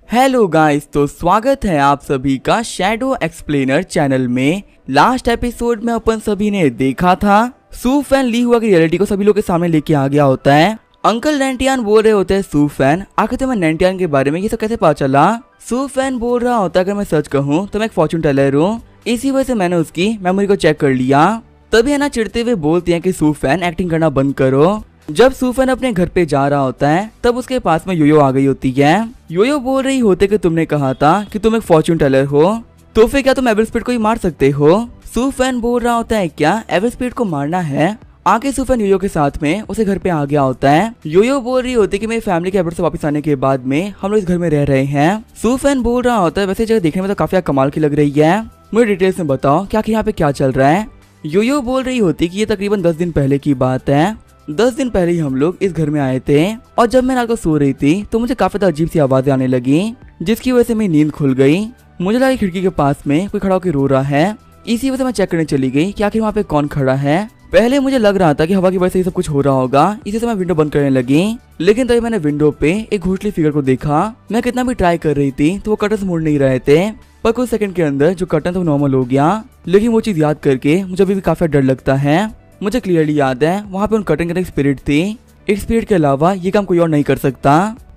Hello guys, तो स्वागत है आप सभी का शैडो एक्सप्लेनर चैनल में। लास्ट एपिसोड में अपन सभी ने देखा था सू फैन ली हुआ की रियलिटी को सभी लोग के सामने लेके आ गया होता है। अंकल नैंटियान बोल रहे होते हैं सू फैन, आखिर तुम्हें नैंटियान के बारे में ये सब कैसे पता चला। सू फैन बोल रहा होता है अगर मैं सच कहूँ तो मैं एक फॉर्चून टेलर हूँ, इसी वजह से मैंने उसकी मेमोरी को चेक कर लिया। तभी है ना चिढ़ते हुए बोलती है कि सू फैन एक्टिंग करना बंद करो। जब सू फैन अपने घर पे जा रहा होता है तब उसके पास में योयो आ गई होती है। योयो बोल रही होते कि तुमने कहा था कि तुम एक फॉर्चून टेलर हो, तो फिर क्या तुम एवरेज स्पीड को ही मार सकते हो। सू फैन बोल रहा होता है क्या एवरेज स्पीड को मारना है। आगे सू फैन योयो के साथ में उसे घर पे आ गया होता है। योयो बोल रही होती कि मेरी फैमिली के एब्रॉड से वापस आने के बाद में हम लोग इस घर में रह रहे हैं। सू फैन बोल रहा होता है वैसे जगह देखने में तो काफी कमाल की लग रही है, मुझे डिटेल्स में बताओ क्या यहाँ पे क्या चल रहा है। योयो बोल रही होती कि ये तकरीबन 10 दिन पहले की बात है। 10 दिन पहले ही हम लोग इस घर में आए थे और जब मैं रात को सो रही थी तो मुझे काफी अजीब सी आवाजें आने लगी, जिसकी वजह से मेरी नींद खुल गई। मुझे लगा खिड़की के पास में कोई खड़ा होकर रो रहा है, इसी वजह से मैं चेक करने चली गई कि आखिर वहाँ पे कौन खड़ा है। पहले मुझे लग रहा था कि हवा की वजह से ये सब कुछ हो रहा होगा, इसी से मैं विंडो बंद करने लगी। लेकिन तभी मैंने विंडो पे एक घोंसली फिगर को देखा। मैं कितना भी ट्राई कर रही थी तो वो कर्टन मुड़ नहीं रहे थे, पर कुछ सेकंड के अंदर जो कर्टन था वो नॉर्मल हो गया। लेकिन वो चीज याद करके मुझे अभी भी काफी डर लगता है। मुझे क्लियरली याद है वहाँ पे उन कर्टन के अंदर एक स्पिरिट थी। एक स्पिरिट के अलावा ये काम कोई और नहीं कर सकता।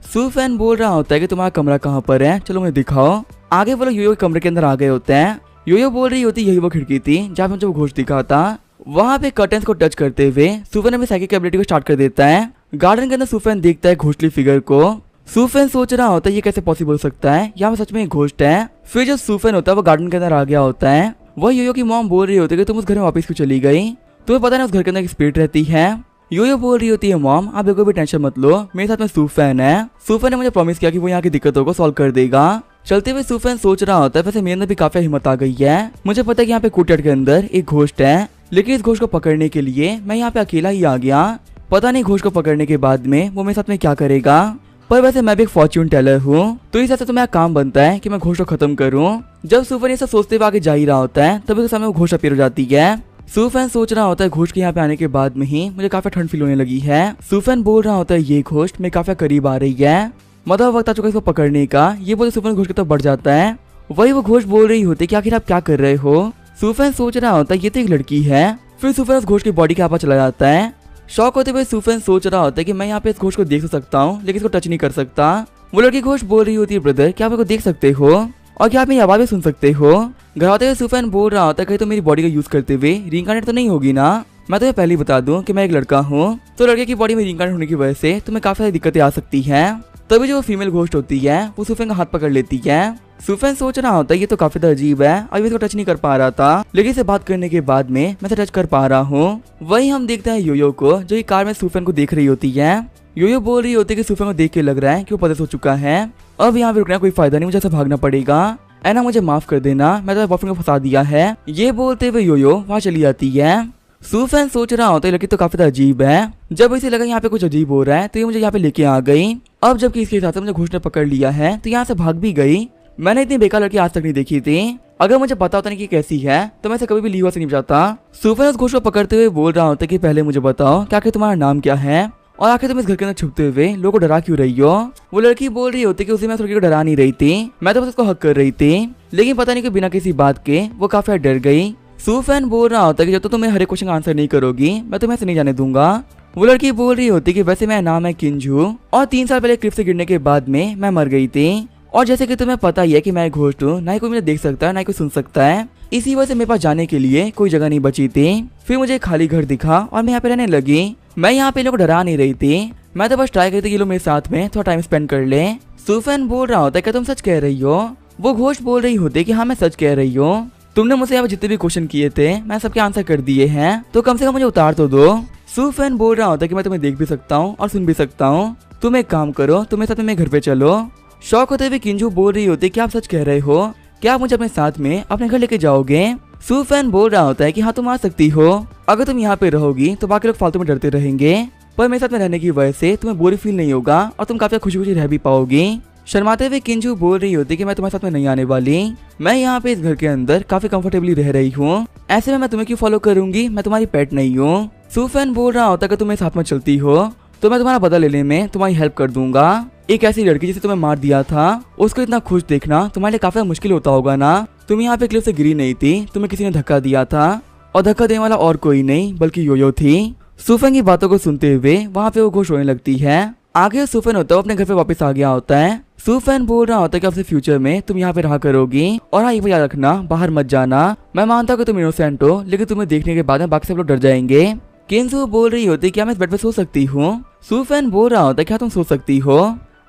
सू फैन बोल रहा होता है कि तुम्हारा कमरा कहाँ पर है, चलो मुझे दिखाओ। आगे वो लोग योयो के कमरे के अंदर आ गए होते हैं। योयो बोल रही होती यही वो खिड़की थी जहाँ पे मुझे वो घोष दिखा था। वहाँ पे कर्टन्स को टच करते हुए सू फैन अपनी साइकिक एबिलिटी को स्टार्ट कर देता है। गार्डन के अंदर सू फैन देखता है घोषली फिगर को। सू फैन सोच रहा होता है ये कैसे पॉसिबल हो सकता है, यहाँ पे सच में एक घोस्ट है। फिर जब सू फैन होता है वो गार्डन के अंदर आ गया होता है। वह योयो की मॉम बोल रही होती है कि तुम उस घर में वापस क्यों चली गई, तुम्हें पता नहीं उस घर के अंदर एक स्पिरिट रहती है। योयो बोल रही होती है मॉम आप बिल्कुल भी टेंशन मत लो, मेरे साथ में सू फैन है। सू फैन ने मुझे प्रॉमिस किया कि वो यहाँ की दिक्कतों को सॉल्व कर देगा। चलते हुए सू फैन सोच रहा होता है वैसे मेरे अंदर भी काफी हिम्मत आ गई है। मुझे पता है कि यहाँ पे कोर्टयार्ड के अंदर एक घोस्ट है, लेकिन इस घोस्ट को पकड़ने के लिए मैं यहाँ पे अकेला ही आ गया। पता नहीं घोस्ट को पकड़ने के बाद में वो मेरे साथ में क्या करेगा। पर वैसे मैं भी एक फॉर्च्यून टेलर हूँ, तो इस वजह से मेरा काम बनता है कि मैं घोस्ट को खत्म करूँ। जब सू फैन ये सब सोचते हुए आगे जा ही रहा होता है तभी उसके सामने वो घोस्ट अपीयर हो जाती है। सू फैन सोच रहा होता है घोस्ट के यहाँ पे आने के बाद में ही मुझे काफी ठंड फील होने लगी है। सू फैन बोल रहा होता है ये घोस्ट मेरे काफी करीब आ रही है, मतलब वक्त आ चुका है इसको पकड़ने का। ये बोलते सू फैन घोस्ट की तरफ बढ़ जाता है। वही वो घोस्ट बोल रही होती है कि आखिर आप क्या कर रहे हो। सू फैन सोच रहा होता है ये तो एक लड़की है। फिर सू फैन उस घोस्ट की बॉडी के आसपास चला जाता है। शौक होते हुए सू फैन सोच रहा होता है कि मैं यहाँ पे इस घोस्ट को देख सकता हूँ लेकिन इसको टच नहीं कर सकता। वो लड़की घोस्ट बोल रही होती है ब्रदर क्या आप इसको देख सकते हो और क्या आप मेरी आवाज भी सुन सकते हो। घर आते हुए सू फैन बोल रहा होता है कहीं तो मेरी बॉडी का यूज करते हुए रीइंकार्नेट तो नहीं होगी ना। मैं तुम्हें पहले ही बता दूं कि मैं एक लड़का हूँ, तो लड़के की बॉडी में रीइंकार्नेट होने की वजह से तुम्हें काफी सारी दिक्कतें आ सकती है। तभी जो फीमेल घोस्ट होती है वो सू फैन का हाथ पकड़ लेती है। सू फैन सोच रहा होता है ये तो काफी अजीब है, अभी इसको टच नहीं कर पा रहा था, लेकिन इसे बात करने के बाद में मैं टच कर पा रहा हूँ। वही हम देखते हैं योयो को जो कार में सू फैन को देख रही होती है। योयो बोल रही होती है कि सू फैन को देख के लग रहा है कि वो पता हो चुका है, अब यहाँ पे रुकना कोई फायदा नहीं, मुझे ऐसे भागना पड़ेगा। ऐना मुझे माफ कर देना, मैं तो बॉयफ्रेंड को फंसा दिया है। ये बोलते हुए योयो वहाँ चली जाती है। सू फैन सोच रहा होता है लड़की तो काफी अजीब है। जब इसे लगा यहाँ पे कुछ अजीब हो रहा है तो ये मुझे यहाँ पे लेके आ गई। अब जबकि इसके साथ मुझे घोस्ट ने पकड़ लिया है तो यहाँ से भाग भी गई। मैंने इतनी बेकार लड़की आज तक नहीं देखी थी, अगर मुझे पता होता नहीं कि कैसी है तो मैं इसे कभी भी लीवा से नहीं जाता। सू फैन उस घोस्ट को पकड़ते हुए बोल रहा होता है कि पहले मुझे बताओ क्या तुम्हारा नाम क्या है और आखिर तुम इस घर के अंदर छुपते हुए लोगों को डरा क्यों रही हो। वो लड़की बोल रही होती कि उसे मैं उस लड़की को डरा नहीं रही थी, मैं तो बस उसको हक कर रही थी, लेकिन पता नहीं कि बिना किसी बात के वो काफी डर गई। सू फैन बोल रहा होता है कि जब तो तुम्हें हर एक क्वेश्चन का आंसर नहीं करोगी मैं तुम्हें ऐसे नहीं जाने दूंगा। वो लड़की बोल रही होती कि वैसे मेरा नाम है किंजू और 3 साल पहले क्लिफ से गिरने के बाद में मैं मर गई थी, और जैसे कि तुम्हें पता ही है कि मैं एक घोस्ट हूँ, ना ही कोई मुझे देख सकता है ना ही कोई सुन सकता है, इसी वजह से मेरे पास जाने के लिए कोई जगह नहीं बची थी। फिर मुझे एक खाली घर दिखा और मैं यहाँ पे रहने लगी। मैं यहाँ पे लोग डरा नहीं रही थी, मैं तो बस ट्राई करती कि लोग मेरे साथ में थोड़ा टाइम स्पेंड कर ले। सू फैन बोल रहा होता है क्या तुम सच कह रही हो। वो घोस्ट बोल रही होती है कि हाँ मैं सच कह रही हूँ, तुमने मुझसे यहाँ पे जितने भी क्वेश्चन किए थे मैं सबके आंसर कर दिए हैं, तो कम से कम मुझे उतार तो दो। सू फैन बोल रहा होता है कि मैं तुम्हें देख भी सकता हूँ और सुन भी सकता हूँ, तुम एक काम करो तुम मेरे साथ में घर पे चलो। शौक होते हुए किंजू बोल रही होती है क्या आप सच कह रहे हो, क्या आप मुझे अपने साथ में अपने घर लेके जाओगे। सू फैन बोल रहा होता है कि हाँ तुम आ सकती हो, अगर तुम यहाँ पे रहोगी तो बाकी लोग फालतू में डरते रहेंगे, पर मेरे साथ में रहने की वजह से तुम्हें बोरी फील नहीं होगा और तुम काफी खुशी खुशी रह भी पाओगी। शर्माते हुए किंजू बोल रही होती कि मैं तुम्हारे साथ में नहीं आने वाली, मैं यहाँ पे इस घर के अंदर काफी कंफर्टेबली रह रही हूँ, ऐसे में मैं तुम्हें क्यों फॉलो करूंगी, मैं तुम्हारी पेट नहीं हूँ। सू फैन बोल रहा होता कि तुम मेरे साथ में चलती हो, तो मैं तुम्हारा बदला लेने में तुम्हारी हेल्प कर दूंगा। एक ऐसी लड़की जिसे तुम्हें मार दिया था, उसको इतना खुश देखना तुम्हारे लिए काफी मुश्किल होता होगा ना। तुम यहाँ पे क्लिफ से गिरी नहीं थी, तुम्हें किसी ने धक्का दिया था, और धक्का देने वाला और कोई नहीं बल्कि योयो थी। सुफेन की बातों को सुनते हुए वहाँ पे वो खुश होने लगती है। आगे सुफेन होता है अपने घर पे वापस आ गया होता है। सुफेन बोल रहा होता है कि अब से फ्यूचर में तुम यहाँ पे रहा करोगी, और हाँ ये याद रखना बाहर मत जाना। मैं मानता हूँ कि तुम इनोसेंट हो, लेकिन तुम्हें देखने के बाद में बाकी सब लोग डर जाएंगे। किंजू बोल रही होती है क्या मैं इस बेड पे सो सकती हूँ। सुफेन बोल रहा होता है क्या तुम सो सकती हो,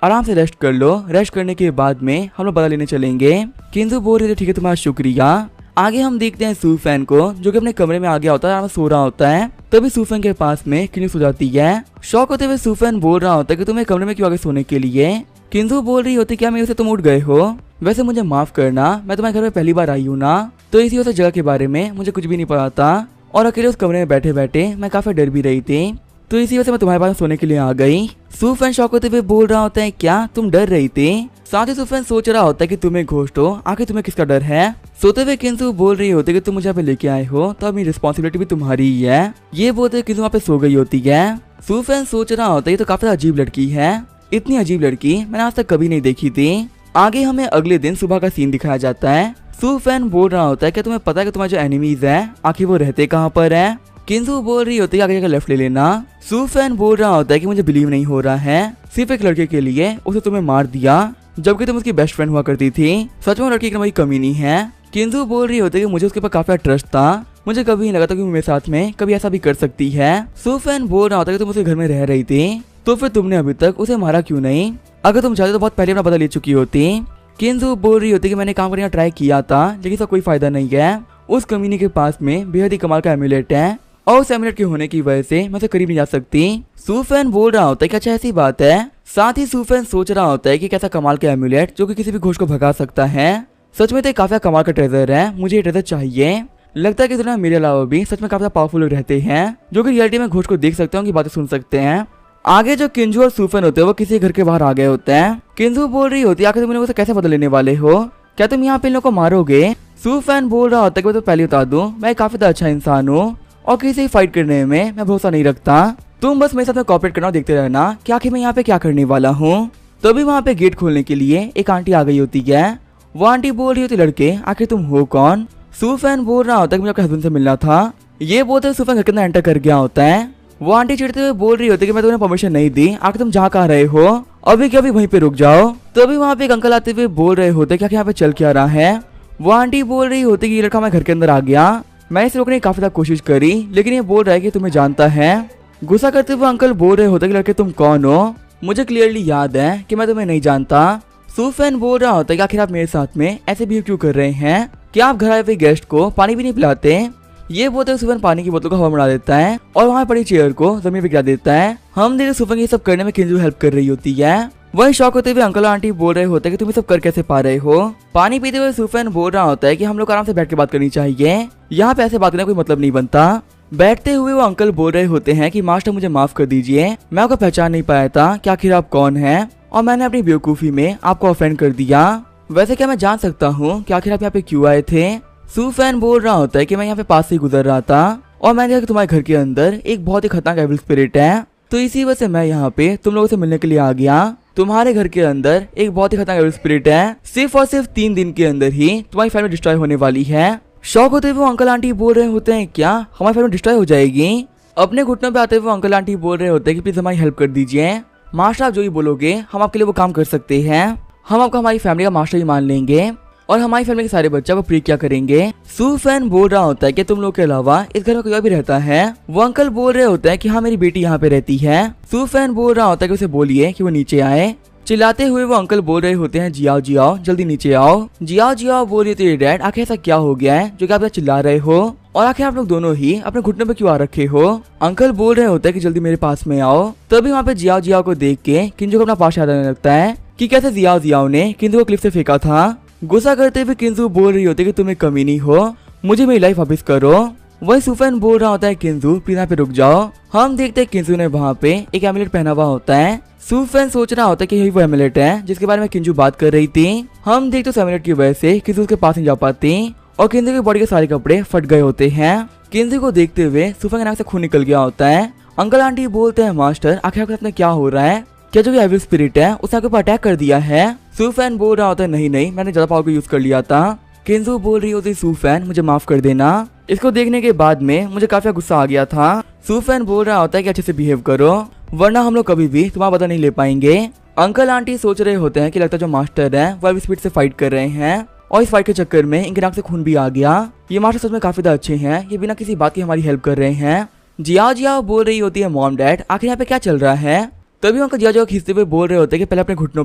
आराम से रेस्ट कर लो, रेस्ट करने के बाद में हम लोग बदला लेने चलेंगे। किंजू बोल रही थी ठीक है तुम्हारा शुक्रिया। आगे हम देखते हैं सुफेन को जो कि अपने कमरे में आ गया होता है, आराम से सो रहा होता है। तभी सुफेन के पास में किंजू सो जाती है। शौक होते हुए सुफेन बोल रहा होता है कि तुम्हें कमरे में क्यों आगे सोने के लिए। किंजू बोल रही होती क्या मेरे से तुम उठ गए हो, वैसे मुझे माफ करना, मैं तुम्हारे घर में पहली बार आई हूँ ना, तो इसी वजह जगह के बारे में मुझे कुछ भी नहीं पता था, और अकेले उस कमरे में बैठे बैठे मैं काफी डर भी रही थी, तो इसी वजह से मैं तुम्हारे पास सोने के लिए आ गई। सुफेन शौक होते हुए बोल रहा होता है क्या तुम डर रही थी। साथ ही सुफेन सोच रहा होता है कि तुम्हें घोस्ट हो, आखिर तुम्हें किसका डर है। सोते हुए किंजू बोल रही होती है कि तुम मुझे यहाँ पे लेके आए हो तो अपनी रिस्पॉन्सिबिलिटी भी तुम्हारी ही है। ये बोलते किंजू वहाँ पे सो गई होती है। सुफेन सोच रहा होता है ये तो काफी अजीब लड़की है, इतनी अजीब लड़की मैंने आज तक कभी नहीं देखी थी। आगे हमें अगले दिन सुबह का सीन दिखाया जाता है। सुफेन बोल रहा होता है कि तुम्हें पता है कि तुम्हारे जो एनिमीज है आखिर वो रहते कहाँ पर है। किंजू बोल रही होती है आगे लेफ्ट ले लेना। सुफेन बोल रहा होता है कि मुझे बिलीव नहीं हो रहा है, सिर्फ एक लड़के के लिए उसे तुम्हें मार दिया जबकि तुम उसकी बेस्ट फ्रेंड हुआ करती थी। सच में लड़की की कोई कमी नहीं है। किंजू बोल रही होती है कि मुझे उसके ऊपर काफी ट्रस्ट था, मुझे कभी नहीं लगा था कि मेरे साथ में कभी ऐसा भी कर सकती है। सुफेन बोल रहा होता है कि तुम उसके घर में रह रही थी, तो फिर तुमने अभी तक उसे मारा क्यों नहीं, अगर तुम चाहते तो बहुत पहले अपना बदला ले चुकी होती। किंजू बोल रही होती कि मैंने काम करने का ट्राई किया था लेकिन इसका कोई फायदा नहीं है। उस कमीने के पास में बेहद ही कमाल का एम्यूलेट है, और उस एम्यूलेट के होने की वजह से मैं उसे करीब नहीं जा सकती। सुफेन बोल रहा होता है कि अच्छा ऐसी बात है। साथ ही सुफेन सोच रहा होता है कि कैसा कमाल का एम्यूलेट जो कि किसी भी घोष को भगा सकता है। सच में तो काफी कमाल का ट्रेजर है, मुझे ये ट्रेजर चाहिए। लगता है कि दुनिया मेरे अलावा भी सच में काफी पावरफुल लोग रहते हैं जो कि रियलिटी में घोष को देख सकते हैं, उनकी बातें सुन सकते हैं। आगे जो किंजू और सुफेन होते हैं वो किसी घर के बाहर आ गए होते हैं। किंजू बोल रही होती है आखिर तुम उसे कैसे बदल लेने वाले हो, क्या तुम यहाँ पे इन लोगों को मारोगे। सुफेन बोल रहा होता है कि मैं तो पहले बता दूं मैं काफी अच्छा इंसान हूँ और किसी से फाइट करने में मैं भरोसा नहीं रखता, तुम बस मेरे साथ में कॉपरेट करना और देखते रहना कि आखिर मैं यहाँ पे क्या करने वाला हूँ। तभी वहाँ पे गेट खोलने के लिए एक आंटी आ गई होती है। वो आंटी बोल रही होती लड़के आखिर तुम हो कौन। सुफेन बोल रहा होता है कि मुझे अपने हस्बैंड से मिलना था। ये बोलते सुफेन घर के अंदर एंटर कर गया होता है। वो आंटी चिढ़ते हुए बोल रही होती है कि मैं तुम्हें परमिशन नहीं दी, आखिर तुम जा कहाँ रहे हो, अभी क्या अभी वहीं पे रुक जाओ। तभी वहाँ पे एक अंकल आते हुए बोल रहे होते क्या यहाँ पे चल क्या रहा है। वो आंटी बोल रही होती कि ये लड़का हमारे घर के अंदर आ गया, मैं इसे रोकने की काफी ज्यादा कोशिश करी लेकिन ये बोल रहा है कि तुम्हें जानता है। गुस्सा करते हुए अंकल बोल रहे होते कि लड़के तुम कौन हो, मुझे क्लियरली याद है कि मैं तुम्हें नहीं जानता। सुफेन बोल रहा होता है कि आखिर आप मेरे साथ में ऐसे बिहेव क्यों कर रहे हैं, क्या आप घर आए हुए गेस्ट को पानी भी नहीं पिलाते। ये बोलते सुफेन पानी की बोतल को हवा में उड़ा देता है और वहाँ पड़ी चेयर को जमीन पे गिरा देता है। हम देख सुफेन ये सब करने में किंजू हेल्प कर रही होती है। वही शौक होते हुए अंकल आंटी बोल रहे होते हैं कि तुम ये सब कर कैसे पा रहे हो। पानी पीते हुए सुफेन बोल रहा होता है कि हम लोग आराम से बैठ के बात करनी चाहिए, यहाँ पे ऐसे बात करने का कोई मतलब नहीं बनता। बैठते हुए वो अंकल बोल रहे होते हैं कि मास्टर मुझे माफ कर दीजिए, मैं आपको पहचान नहीं पाया था कि आखिर आप कौन हैं और मैंने अपनी बेवकूफी में आपको ऑफेंड कर दिया। वैसे क्या मैं जान सकता हूँ कि आखिर आप यहाँ पे क्यों आए थे। सुफेन बोल रहा होता है कि मैं यहाँ पे पास से गुजर रहा था और मैंने देखा कि तुम्हारे घर के अंदर एक बहुत ही खतरनाक एविल स्पिरिट है, तो इसी वजह से मैं यहाँ पे तुम लोगों से मिलने के लिए आ गया। तुम्हारे घर के अंदर एक बहुत ही खतरनाक एविल स्पिरिट है, सिर्फ और सिर्फ 3 दिन के अंदर ही तुम्हारी फैमिली डिस्ट्रॉय होने वाली है। शौक होते हुए अंकल आंटी बोल रहे होते हैं क्या हमारी फैमिली डिस्ट्रॉय हो जाएगी। अपने घुटनों पे आते हुए अंकल आंटी बोल रहे होते हैं कि प्लीज हमारी हेल्प कर दीजिए, मास्टर आप जो ही बोलोगे हम आपके लिए वो काम कर सकते हैं, हम आपको हमारी फैमिली का मास्टर ही मान लेंगे और हमारी फैमिली के सारे बच्चा वो प्री क्या करेंगे। सुफेन बोल रहा होता है कि तुम लोग के अलावा इस घर में कोई और भी रहता है। वो अंकल बोल रहे होते हैं कि हाँ मेरी बेटी यहाँ पे रहती है। सुफेन बोल रहा होता है कि उसे बोलिए कि वो नीचे आए। चिल्लाते हुए वो अंकल बोल रहे होते हैं जियाओ जियाओ जल्दी नीचे आओ। जियाओ जियाओ बोल रही थी डैड आखिर ऐसा क्या हो गया है जो कि आप चिल्ला रहे हो और आखिर आप लोग दोनों ही अपने घुटनों पे क्यों आ रखे हो। अंकल बोल रहे होते हैं कि जल्दी मेरे पास में आओ। तभी वहाँ पे जियाओ जियाओ को देख के किंजू को अपना पास याद आने लगता है कि कैसे जियाओ जियाओ ने किंजू को क्लिफ से फेंका था। गुस्सा करते हुए किंजू बोल रही होती है कि तुम्हें कमी नहीं हो, मुझे मेरी लाइफ वापस करो। वही सुफेन बोल रहा होता है किंजू प्लीज यहाँ पे रुक जाओ। हम देखते हैं किंजू ने वहाँ पे एक एमुलेट पहना हुआ होता है। सुफेन सोच रहा होता है कि यही वो एमुलेट है जिसके बारे में किंजू बात कर रही थी। हम देखते उस एमुलेट की वजह से किंजू उसके पास नहीं जा पाती और किंजू की बॉडी के सारे कपड़े फट गए होते हैं। किंजू को देखते हुए सुफेन के नाक से खून निकल गया होता है अंकल आंटी बोलते हैं मास्टर आखिर आपके साथ में क्या हो रहा है, क्या जो एविल स्पिरिट है उसने आपके ऊपर अटैक कर दिया है। सूफैन बोल रहा होता है नहीं मैंने ज्यादा पावर को यूज कर लिया था। किंजू बोल रही होती सूफैन मुझे माफ कर देना। इसको देखने के बाद में मुझे काफी गुस्सा आ गया था। सूफैन बोल रहा होता है कि अच्छे से बिहेव करो वरना हम लोग कभी भी तुम्हारा बदला नहीं ले पाएंगे। अंकल आंटी सोच रहे होते हैं कि लगता है जो मास्टर है वो एविल स्पिरिट से फाइट कर रहे हैं और इस फाइट के चक्कर में इनके नाक से खून भी आ गया। ये मास्टर सच में काफी ज्यादा अच्छे हैं, ये बिना किसी बात की हमारी हेल्प कर रहे हैं। जिया बोल रही होती है मॉम डैड आखिर यहाँ पे क्या चल रहा है। तभी अंकल जिया खींचते हुए बोल रहे होते हैं कि पहले अपने घुटनों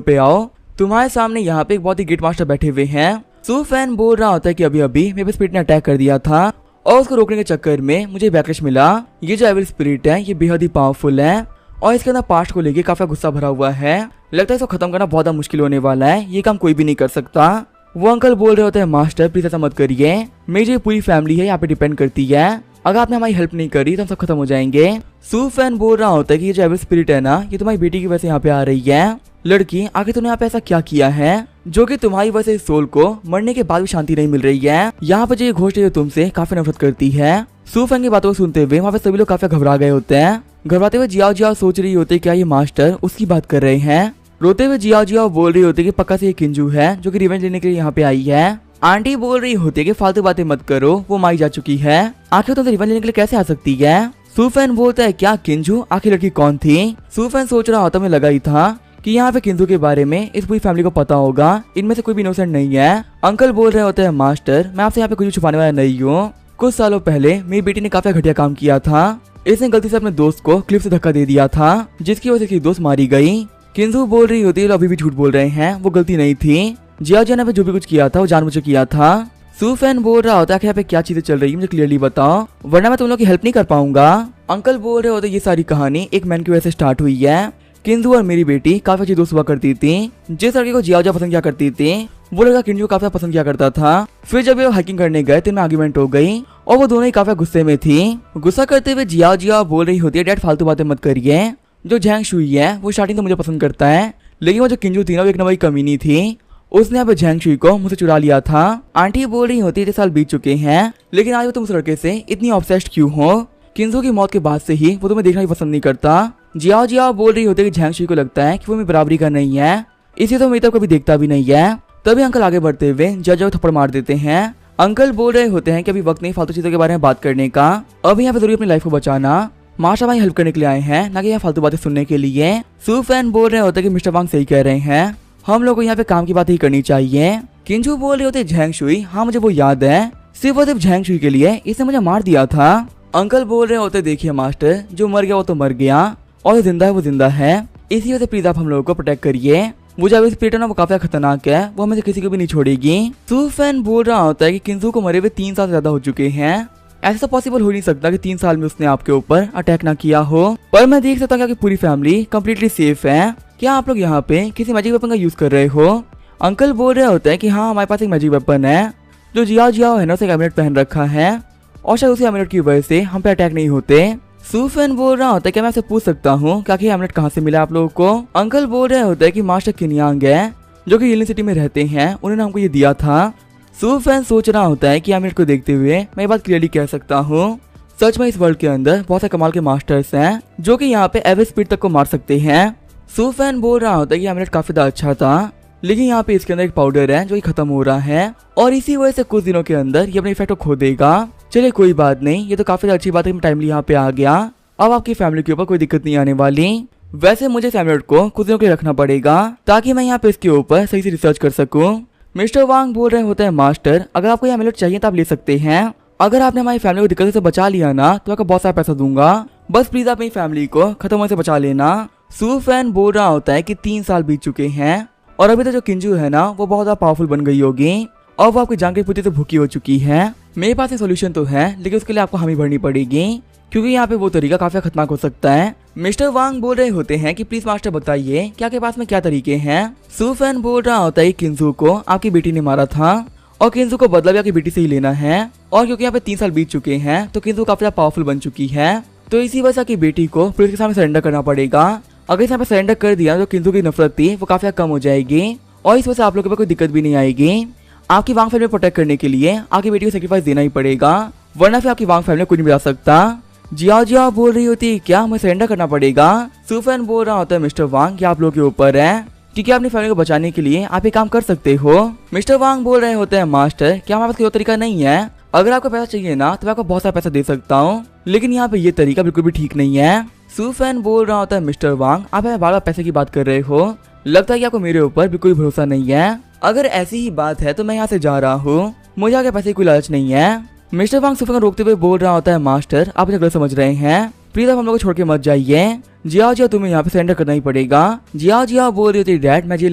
पे आओ, तुम्हारे सामने यहाँ पे एक बहुत ही ग्रेट मास्टर बैठे हुए हैं। सूफैन बोल रहा होता है कि अभी अभी मेरे स्पिरिट ने अटैक कर दिया था और उसको रोकने के चक्कर में मुझे बैकलैश मिला। ये जो एविल स्पिरिट है ये बेहद ही पावरफुल है और इसके अंदर पास्ट को लेके काफी गुस्सा भरा हुआ है। लगता है इसको खत्म करना बहुत मुश्किल होने वाला है, ये काम कोई भी नहीं कर सकता। वो अंकल बोल रहे होते हैं मास्टर प्लीज ऐसा मत करिए, मेरी जो पूरी फैमिली है यहाँ पे डिपेंड करती है, अगर आपने हमारी हेल्प नहीं करी तो हम सब खत्म हो जाएंगे। सूफैन बोल रहा होता है कि ये जो एविल स्पिरिट है ना ये तुम्हारी बेटी की वजह से यहाँ पे आ रही है। लड़की आखिर तुमने यहाँ पे ऐसा क्या किया है जो कि तुम्हारी वजह से सोल को मरने के बाद भी शांति नहीं मिल रही है। यहाँ पे जो ये घोस्ट है जो तुमसे काफी नफरत करती है। सूफैन की बातों को सुनते हुए वहाँ पे सभी लोग काफी घबरा गए होते हैं। घबराते हुए जिया सोच रही होती है क्या ये मास्टर उसकी बात कर रहे हैं। रोते हुए जिया बोल रही होती है कि पक्का से ये किंजू है जो कि रिवेंज लेने के लिए यहाँ पे आई है। आंटी बोल रही होती है कि फालतू बातें मत करो, वो मारी जा चुकी है, आखिर तुमसे रिवेंज लेने के लिए कैसे आ सकती है। सूफैन बोलता है क्या किंजू आखिर लड़की कौन थी। सूफैन सोच रहा होता मैं लगा ही था कि यहाँ पे किंजू के बारे में इस पूरी फैमिली को पता होगा, इनमें से कोई भी इनोसेंट नहीं है। अंकल बोल रहे होते हैं मास्टर मैं आपसे यहाँ पे कुछ छुपाने वाला नहीं हूँ, कुछ सालों पहले मेरी बेटी ने काफी घटिया काम किया था, इसने गलती से अपने दोस्त को क्लिफ से धक्का दे दिया था जिसकी वजह से दोस्त मारी गई। किंजू बोल रही होती है अभी भी झूठ बोल रहे हैं, वो गलती नहीं थी, जिया ने जो भी कुछ किया था वो जानबूझ के किया था। सूफैन बोल रहा होता है कि यहाँ पे क्या चीजें चल रही है मुझे क्लियरली बताओ वरना मैं तुम लोग की हेल्प नहीं कर पाऊंगा। अंकल बोल रहे होते ये सारी कहानी एक मैन की वजह से स्टार्ट हुई है। किंजू और मेरी बेटी काफी अच्छी दोस्त हुआ करती थी, जिस लड़के को जिया पसंद किया करती थी वो लड़का किंजू को काफी पसंद किया करता था। फिर जब ये हाइकिंग करने गए तो इनमें आर्ग्यूमेंट हो गई और वो दोनों ही काफी गुस्से में थी। गुस्सा करते हुए जिया बोल रही होती है डैड फालतू बातें मत करिए, जो झैंग शुई है वो स्टार्टिंग तो मुझे पसंद करता है लेकिन वो जो किंजू थी ना वो एक नंबर की कमीनी थी, उसने यहाँ पे झैंग शुई को मुझसे चुरा लिया था। आंटी बोल रही होती है 3 साल बीत चुके हैं लेकिन आज वो तुम उस लड़के से इतनी ऑब्सेस्ड क्यों हो, किंजू की मौत के बाद से ही वो तुम्हें देखना ही पसंद नहीं करता। जिया बोल रही होती है कि झैंग शुई को लगता है कि वो मेरी बराबरी का नहीं है, इसी तो मेरी तरफ कभी देखता भी नहीं है। तभी अंकल आगे बढ़ते हुए जिया थप्पड़ मार देते हैं। अंकल बोल रहे होते हैं कि अभी वक्त नहीं फालतू चीजों के बारे में बात करने का, अभी यहाँ पे जरूरी अपनी लाइफ को बचाना, मास्टर भाई हेल्प करने के लिए आए हैं ना कि यहाँ फालतू बातें सुनने के लिए। सूफैन बोल रहे होते हैं कि मिस्टर वांग सही कह रहे हैं, हम लोग को यहाँ पे काम की बात ही करनी चाहिए। किंजू बोल रहे होते झैंग शुई, हाँ मुझे वो याद है, सिर्फ और सिर्फ झैंग शुई के लिए इसने मुझे मार दिया था। अंकल बोल रहे होते देखिए मास्टर जो मर गया वो तो मर गया और जो जिंदा है वो जिंदा है, इसी वजह से प्लीज आप हम लोगों को प्रोटेक्ट करिए, वो जो स्पिरिट है ना वो काफी खतरनाक है, वो हमें से किसी को भी नहीं छोड़ेगी। सूफैन बोल रहा होता है कि किंजू को मरे हुए 3 साल से ज्यादा हो चुके हैं, ऐसा पॉसिबल हो नहीं सकता कि 3 साल में उसने आपके ऊपर अटैक ना किया हो, पर मैं देख सकता हूँ कि पूरी फैमिली कम्प्लीटली सेफ है। क्या आप लोग यहाँ पे किसी मैजिक वेपन का यूज कर रहे हो। अंकल बोल रहे होते हैं कि हाँ हमारे पास एक मैजिक वेपन है, जो जिया है ना उसे एमुलेट पहन रखा है और शायद उसी एमुलेट की वजह से हम पे अटैक नहीं होते। सूफैन बोल रहा होता है कि मैं आपसे पूछ सकता हूँ कि आखिर एमुलेट कहाँ से मिला आप लोगों को। अंकल बोल रहे होते हैं कि मास्टर किनियांग है जो कि यूनिवर्सिटी में रहते हैं, उन्होंने हमको ये दिया था। सूफैन सोच रहा होता है कि एमुलेट को देखते हुए मैं ये बात क्लियरली कह सकता हूँ, सच में इस वर्ल्ड के अंदर बहुत से कमाल के मास्टर्स हैं जो कि यहाँ पे एवरेज स्पीड तक को मार सकते हैं। सूफैन बोल रहा होता है कि एमुलेट काफी ज्यादा अच्छा था लेकिन यहाँ पे इसके अंदर एक पाउडर है जो कि खत्म हो रहा है और इसी वजह से कुछ दिनों के अंदर ये अपने इफेक्ट को खो देगा। चलिए कोई बात नहीं, ये तो काफी अच्छी बात है कि टाइमली यहाँ पे आ गया, अब आपकी फैमिली के ऊपर कोई दिक्कत नहीं आने वाली। वैसे मुझे एमुलेट को कुछ दिनों के लिए रखना पड़ेगा ताकि मैं यहाँ पे इसके ऊपर सही से रिसर्च कर सकूँ। मिस्टर वांग बोल रहे होते हैं मास्टर अगर आपको ये एमुलेट चाहिए तो आप ले सकते हैं, अगर आपने हमारी फैमिली को दिक्कत से बचा लिया ना तो आपको बहुत सारा पैसा दूंगा, बस प्लीज आप मेरी फैमिली को खत्म होने से बचा लेना। सूफैन बोल रहा होता है कि 3 साल बीत चुके हैं और अभी तक जो किंजू है ना वो बहुत ज्यादा पावरफुल बन गई होगी और वो आपकी जान के प्रति तो भूखी हो चुकी है। मेरे पास एक सोल्यूशन तो है लेकिन उसके लिए आपको हामी भरनी पड़ेगी क्योंकि यहाँ पे वो तरीका काफी खतरनाक हो सकता है। मिस्टर वांग बोल रहे होते हैं कि प्लीज मास्टर बताइए क्या आपके पास में क्या तरीके हैं। सूफैन बोल रहा होता है किंजू को आपकी बेटी ने मारा था और किंजू को बदला भी आपकी बेटी से ही लेना है और क्योंकि यहाँ पे 3 साल बीत चुके हैं तो किंजू काफी ज्यादा पावरफुल बन चुकी है, तो इसी वजह से आपकी बेटी को पुलिस के सामने सरेंडर करना पड़ेगा। अगर इस यहाँ पे सरेंडर कर दिया तो किंजू की नफरत थी वो काफी कम हो जाएगी और इस वजह से आप लोगों को कोई दिक्कत भी नहीं आएगी। आपकी वांग फैमिली प्रोटेक्ट करने के लिए आपकी बेटी को सेक्रीफाइस देना ही पड़ेगा वरना फिर आपकी वांग फैमिली कुछ नहीं बचा सकता। जियाओ जियाओ बोल रही होती क्या हमें सरेंडर करना पड़ेगा। सुफैन बोल रहा होता है मिस्टर वांग आप लोग के ऊपर है, ठीक है अपनी फैमिली को बचाने के लिए आप ये काम कर सकते हो। मिस्टर वांग बोल रहे होते हैं मास्टर क्या हमारे पास कोई तरीका नहीं है, अगर आपको पैसा चाहिए ना तो मैं आपको बहुत सारा पैसा दे सकता हूँ, लेकिन यहाँ पे ये तरीका बिल्कुल भी ठीक नहीं है। सुफैन बोल रहा होता है मिस्टर वांग आप बार बार पैसे की बात कर रहे हो, लगता है कि आपको मेरे ऊपर बिल्कुल भरोसा नहीं है, अगर ऐसी ही बात है तो मैं यहाँ से जा रहा हूँ, मुझे आगे पैसे की कोई लालच नहीं है। मिस्टर वांग सुफैन को रोकते हुए बोल रहा होता है मास्टर आप मुझे गलत समझ रहे हैं, प्लीज आप हम लोग को छोड़ के मत जाइए, जियाओ जियाओ तुम्हें यहाँ पे सरेंडर करना ही पड़ेगा। जियाओ जियाओ बोल रही होती डैड मैं जेल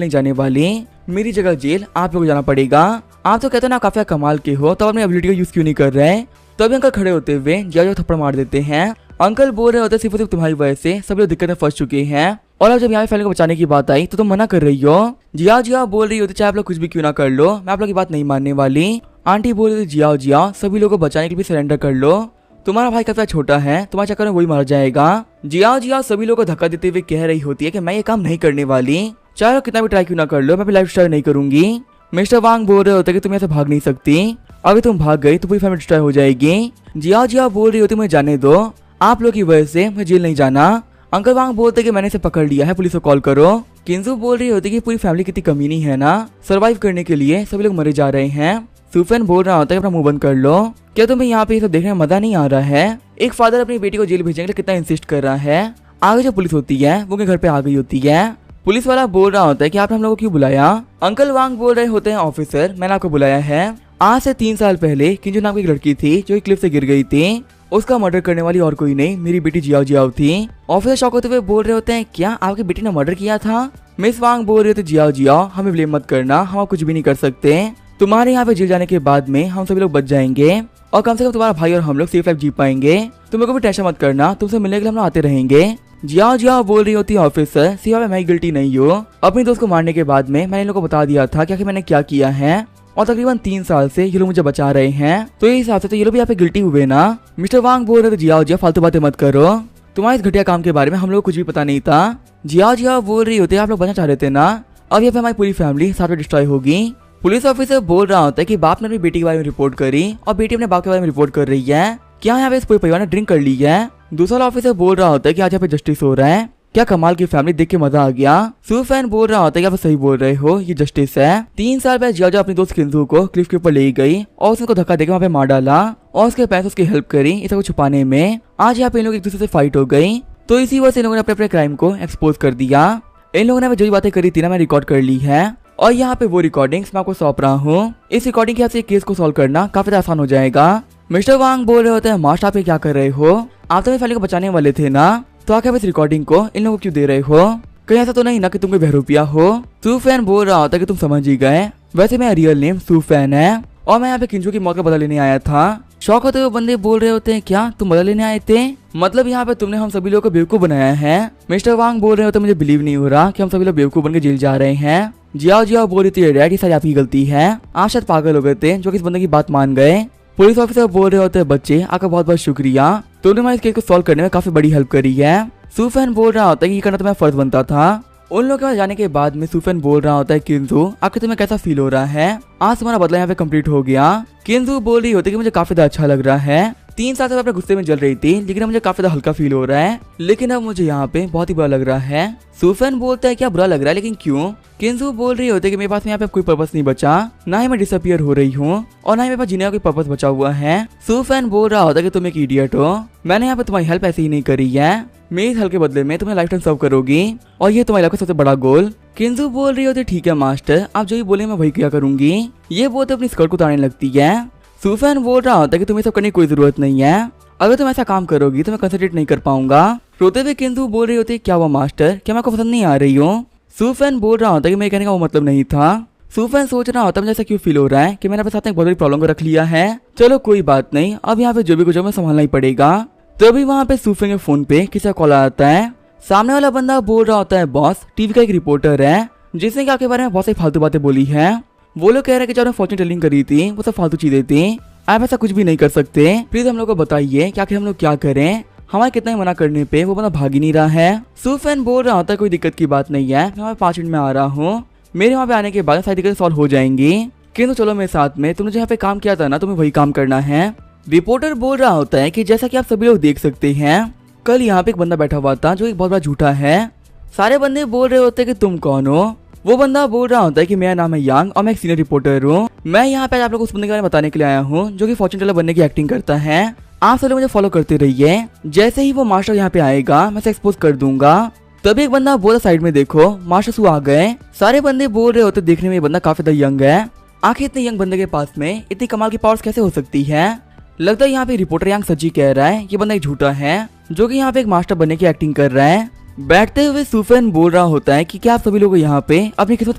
नहीं जाने वाली, मेरी जगह जेल आप लोग जाना पड़ेगा, आप तो कहते हैं ना काफी कमाल के हो तो अपनी एबिलिटी का यूज क्यों नहीं कर रहे। तभी अंकल खड़े होते हुए जियाओ जियाओ थप्पड़ मार देते हैं। अंकल बोल रहे होते सिर्फ तुम्हारी वजह से सब लोग दिक्कत में फंस चुके हैं, और अब जब यहाँ फैमिली को बचाने की बात आई तो तुम मना कर रही हो। जियाओ जियाओ बोल रही होती चाहे आप लोग कुछ भी क्यों ना कर लो मैं आप लोग की बात नहीं मानने वाली। आंटी बोल रही थी जियाओ जियाओ सभी लोगों को बचाने के लिए सरेंडर कर लो, तुम्हारा भाई काफी छोटा है तुम्हारे चक्कर में वही मार जाएगा। जियाओ जियाओ सभी लोगों को धक्का देते हुए कह रही होती है कि मैं ये काम नहीं करने वाली, चाहे कितना भी ट्राई क्यों ना कर लो मैं अपनी लाइफ स्टाइल नहीं करूंगी। मिस्टर वांग बोल रहे होते कि तुम यहाँ से भाग नहीं सकती, अगर तुम भाग गई तो पूरी फैमिली डिस्ट्रॉय हो जाएगी। जियाओ जियाओ बोल रही होती मुझे जाने दो, आप लोग की वजह से मैं जेल नहीं जाना। अंकल वांग बोलते कि मैंने इसे पकड़ लिया है पुलिस को कॉल करो। किंजू बोल रही होती कि पूरी फैमिली कितनी कमीनी है ना, सर्वाइव करने के लिए सभी लोग मरे जा रहे हैं। सुफैन बोल रहा होता है अपना मुंह बंद कर लो, क्या तुम्हें यहाँ पे ये सब देखने में मजा नहीं आ रहा है, एक फादर अपनी बेटी को जेल भेजने के लिए कितना इंसिस्ट कर रहा है, आगे जो पुलिस होती है वो उनके घर पे आ गई होती है। पुलिस वाला बोल रहा होता है कि आपने हम लोग को क्यों बुलाया। अंकल वांग बोल रहे होते हैं ऑफिसर मैंने आपको बुलाया है, आज से 3 साल पहले किंजू नाम की एक लड़की थी जो एक क्लिफ से गिर गई थी, उसका मर्डर करने वाली और कोई नहीं मेरी बेटी जियाओ जियाओ थी। ऑफिसर शॉक होते हुए बोल रहे होते हैं क्या आपकी बेटी ने मर्डर किया था। मिस वांग बोल रहे थे जियाओ जियाओ हमें ब्लेम मत करना, हम कुछ भी नहीं कर सकते, तुम्हारे यहाँ पे जेल जाने के बाद में हम सभी लोग बच जाएंगे और कम से कम तुम्हारा भाई और हम लोग सेफ लाइफ जी पाएंगे, तुम्हें को भी टेंशन मत करना, तुमसे मिलने के लिए हम लोग आते रहेंगे। जियाओ जियाओ बोल रही होती है ऑफिसर सिवा मैं गिल्टी नहीं हूँ, अपने दोस्त को मारने के बाद में मैंने इन लोगों को बता दिया था कि आखिर मैंने क्या किया है, और तकरीबन 3 साल से ये लोग मुझे बचा रहे हैं, तो इस हिसाब से तो ये लोग भी यहाँ पे गिल्टी हुए ना। मिस्टर वांग बोल रहे थे जियाओ जियाओ फालतू बातें मत करो, तुम्हारे इस घटिया काम के बारे में हम लोग को कुछ भी पता नहीं था। जियाओ जियाओ बोल रही होती है आप लोग बचना चाह रहे थे ना, अब यहाँ पे हमारी पूरी फैमिली साथ में डिस्ट्रॉय होगी। पुलिस ऑफिसर बोल रहा होता है कि बाप ने अपनी बेटी के बारे में रिपोर्ट करी और बेटी अपने बाप के बारे में रिपोर्ट कर रही है, क्या यहाँ पे इस पूरे परिवार ने ड्रिंक कर ली है। दूसरा ऑफिसर बोल रहा होता है कि आज यहाँ पे जस्टिस हो रहा है, क्या कमाल की फैमिली देख के मजा आ गया। सुफैन बोल रहा होता है कि आप सही बोल रहे हो ये जस्टिस है। 3 साल पहले जियाओ जियाओ अपनी दोस्त किंजू को क्लिफ के ऊपर ले गई और उसको धक्का देकर वहाँ पे मार डाला और उसके पैसे उसकी हेल्प करी इसे को छुपाने में। आज यहाँ पे इन लोग एक दूसरे से फाइट हो गई, तो इसी वजह से इन लोगों ने अपने अपने क्राइम को एक्सपोज कर दिया। इन लोगों ने जो बातें करी थी ना मैं रिकॉर्ड कर ली है और यहाँ पे वो रिकॉर्डिंग्स मैं आपको सौंप रहा हूँ, इस रिकॉर्डिंग के हिसाब से केस को सॉल्व करना काफी आसान हो जाएगा। मिस्टर वांग बोल रहे होते हैं मास्टर आप ये क्या कर रहे हो, आप तो मेरी फैमिली को बचाने वाले थे ना, तो आखिर इस रिकॉर्डिंग को इन लोगों को क्यों दे रहे हो, कहीं ऐसा तो नहीं ना कि तुम कोई बहरूपिया हो। सुफैन बोल रहा होता है कि तुम समझ ही गए, वैसे मेरा रियल नेम सुफैन है और मैं यहाँ पे किंजू की मौत का बदला लेने आया था। शौक होते हुए बंदे बोल रहे होते हैं क्या तुम बदला लेने आए थे, मतलब यहाँ पे तुमने हम सभी लोगों को बेवकूफ बनाया है। मिस्टर वांग बोल रहे होते मुझे बिलीव नहीं हो रहा कि हम सभी लोग बेवकूफ बनकर जेल जा रहे हैं। जियाओ जियाओ बोल रही थी डैड ये सारी आपकी गलती है, आप शायद पागल हो गए थे जो कि इस बंदे की बात मान गए। पुलिस ऑफिसर बोल रहे होते हैं बच्चे आपका बहुत बहुत शुक्रिया, तुमने हमारे इस केस को सॉल्व करने में काफी बड़ी हेल्प करी है। सुफैन बोल रहा होता है कि ये करना तुम्हें फर्ज बनता था। उन लोगों के पास जाने के बाद में सुफैन बोल रहा होता है किंजू आखिर तुम्हें कैसा फील हो रहा है, आज तुम्हारा बदला यहाँ पे कंप्लीट हो गया। किंजू बोल रही होती है कि मुझे काफी ज्यादा अच्छा लग रहा है, 3 साल से मैं अपने गुस्से में जल रही थी लेकिन अब मुझे काफी ज्यादा हल्का फील हो रहा है, लेकिन अब मुझे यहाँ पे बहुत ही बुरा लग रहा है। सुफैन बोलता है क्या बुरा लग रहा है लेकिन क्यों। किंजू बोल रही होती है कि मेरे पास में यहाँ पे कोई पर्पस नहीं बचा, ना ही मैं डिसअपियर हो रही हूँ और ना ही मेरे पास जीने का कोई पर्पस बचा हुआ है। सुफैन बोल रहा होता है कि तुम एक इडियट हो, मैंने यहाँ पे तुम्हारी हेल्प ऐसे ही नहीं करी है, मेरे इस हल्के बदले में तुम्हें लाइफ टाइम सर्व करोगी और ये तुम्हारी लाइफ का सबसे बड़ा गोल। किंजू बोल रही होती है ठीक है मास्टर आप जो ही बोले मैं वही किया करूंगी, ये बोलते अपनी स्कर्ट को उतारने लगती है। सुफैन बोल रहा होता है कि तुम्हें सब करने की कोई जरूरत नहीं है, अगर तुम ऐसा काम करोगी तो मैं कंसंट्रेट नहीं कर पाऊंगा। रोते हुए किंजू बोल रही होती है क्या हुआ मास्टर क्या मैं आपको पसंद नहीं आ रही हूँ। सुफैन बोल रहा होता है कि मेरे कहने का वो मतलब नहीं था। सुफैन सोच रहा होता है मुझे ऐसा क्यों फील हो रहा है कि मैंने अपने साथ एक बहुत बड़ी प्रॉब्लम को रख लिया है, चलो कोई बात नहीं अब यहाँ पे जो भी कुछ मैं संभालना ही पड़ेगा। तभी वहाँ पे सुफैन के फोन पे किसी का कॉल आता है, सामने वाला बंदा बोल रहा होता है बॉस टीवी का एक रिपोर्टर है जिसने कि आपके बारे में बहुत सारी फालतू बातें बोली है, वो लोग कह रहे हैं कि जो फॉर्चून टेलिंग करी थी वो सब फालतू चीजें थी, आप ऐसा कुछ भी नहीं कर सकते, प्लीज हम लोग को बताइए कि आखिर हम लोग क्या करें, हमारे कितना ही मना करने पे वो बंदा भाग ही नहीं रहा है। सुफैन बोल रहा होता है कोई दिक्कत की बात नहीं है, मैं वहाँ 5 मिनट में आ रहा हूँ, मेरे वहाँ पे आने के बाद सारी दिक्कतें सॉल्व हो जाएंगी, किंतु चलो मेरे साथ में, तुमने जो यहाँ पे काम किया था ना तुम्हें वही काम करना है। रिपोर्टर बोल रहा होता है कि जैसा कि आप सभी लोग देख सकते हैं, कल यहाँ पे एक बंदा बैठा हुआ था जो एक बहुत बड़ा झूठा है। सारे बंदे बोल रहे होते हैं कि तुम कौन हो। वो बंदा बोल रहा होता है कि मेरा नाम है यांग और मैं एक सीनियर रिपोर्टर हूँ। मैं यहाँ पे आप लोगों को उस बंदे के बारे में बताने के लिए आया हूँ जो कि फॉर्च्यून टेलर बनने की एक्टिंग करता है। आप सब लोग मुझे फॉलो करते रहिए। जैसे ही वो मास्टर यहाँ पे आएगा मैं उसे एक्सपोज कर दूंगा। तभी एक बंदा बोला साइड में देखो, मास्टर सू आ गए। सारे बंदे बोल रहे होते देखने में ये बंदा काफी ज्यादा यंग है। आखिर इतने यंग बंदे के पास में इतनी कमाल की पावर्स कैसे हो सकती है। लगता है यहाँ पे रिपोर्टर यांग सच्ची कह रहा है, ये बंदा एक झूठा है जो कि यहाँ पे एक मास्टर बनने की एक्टिंग कर रहा है। बैठते हुए सूफेन बोल रहा होता है कि क्या आप सभी लोग यहाँ पे अपनी किस्मत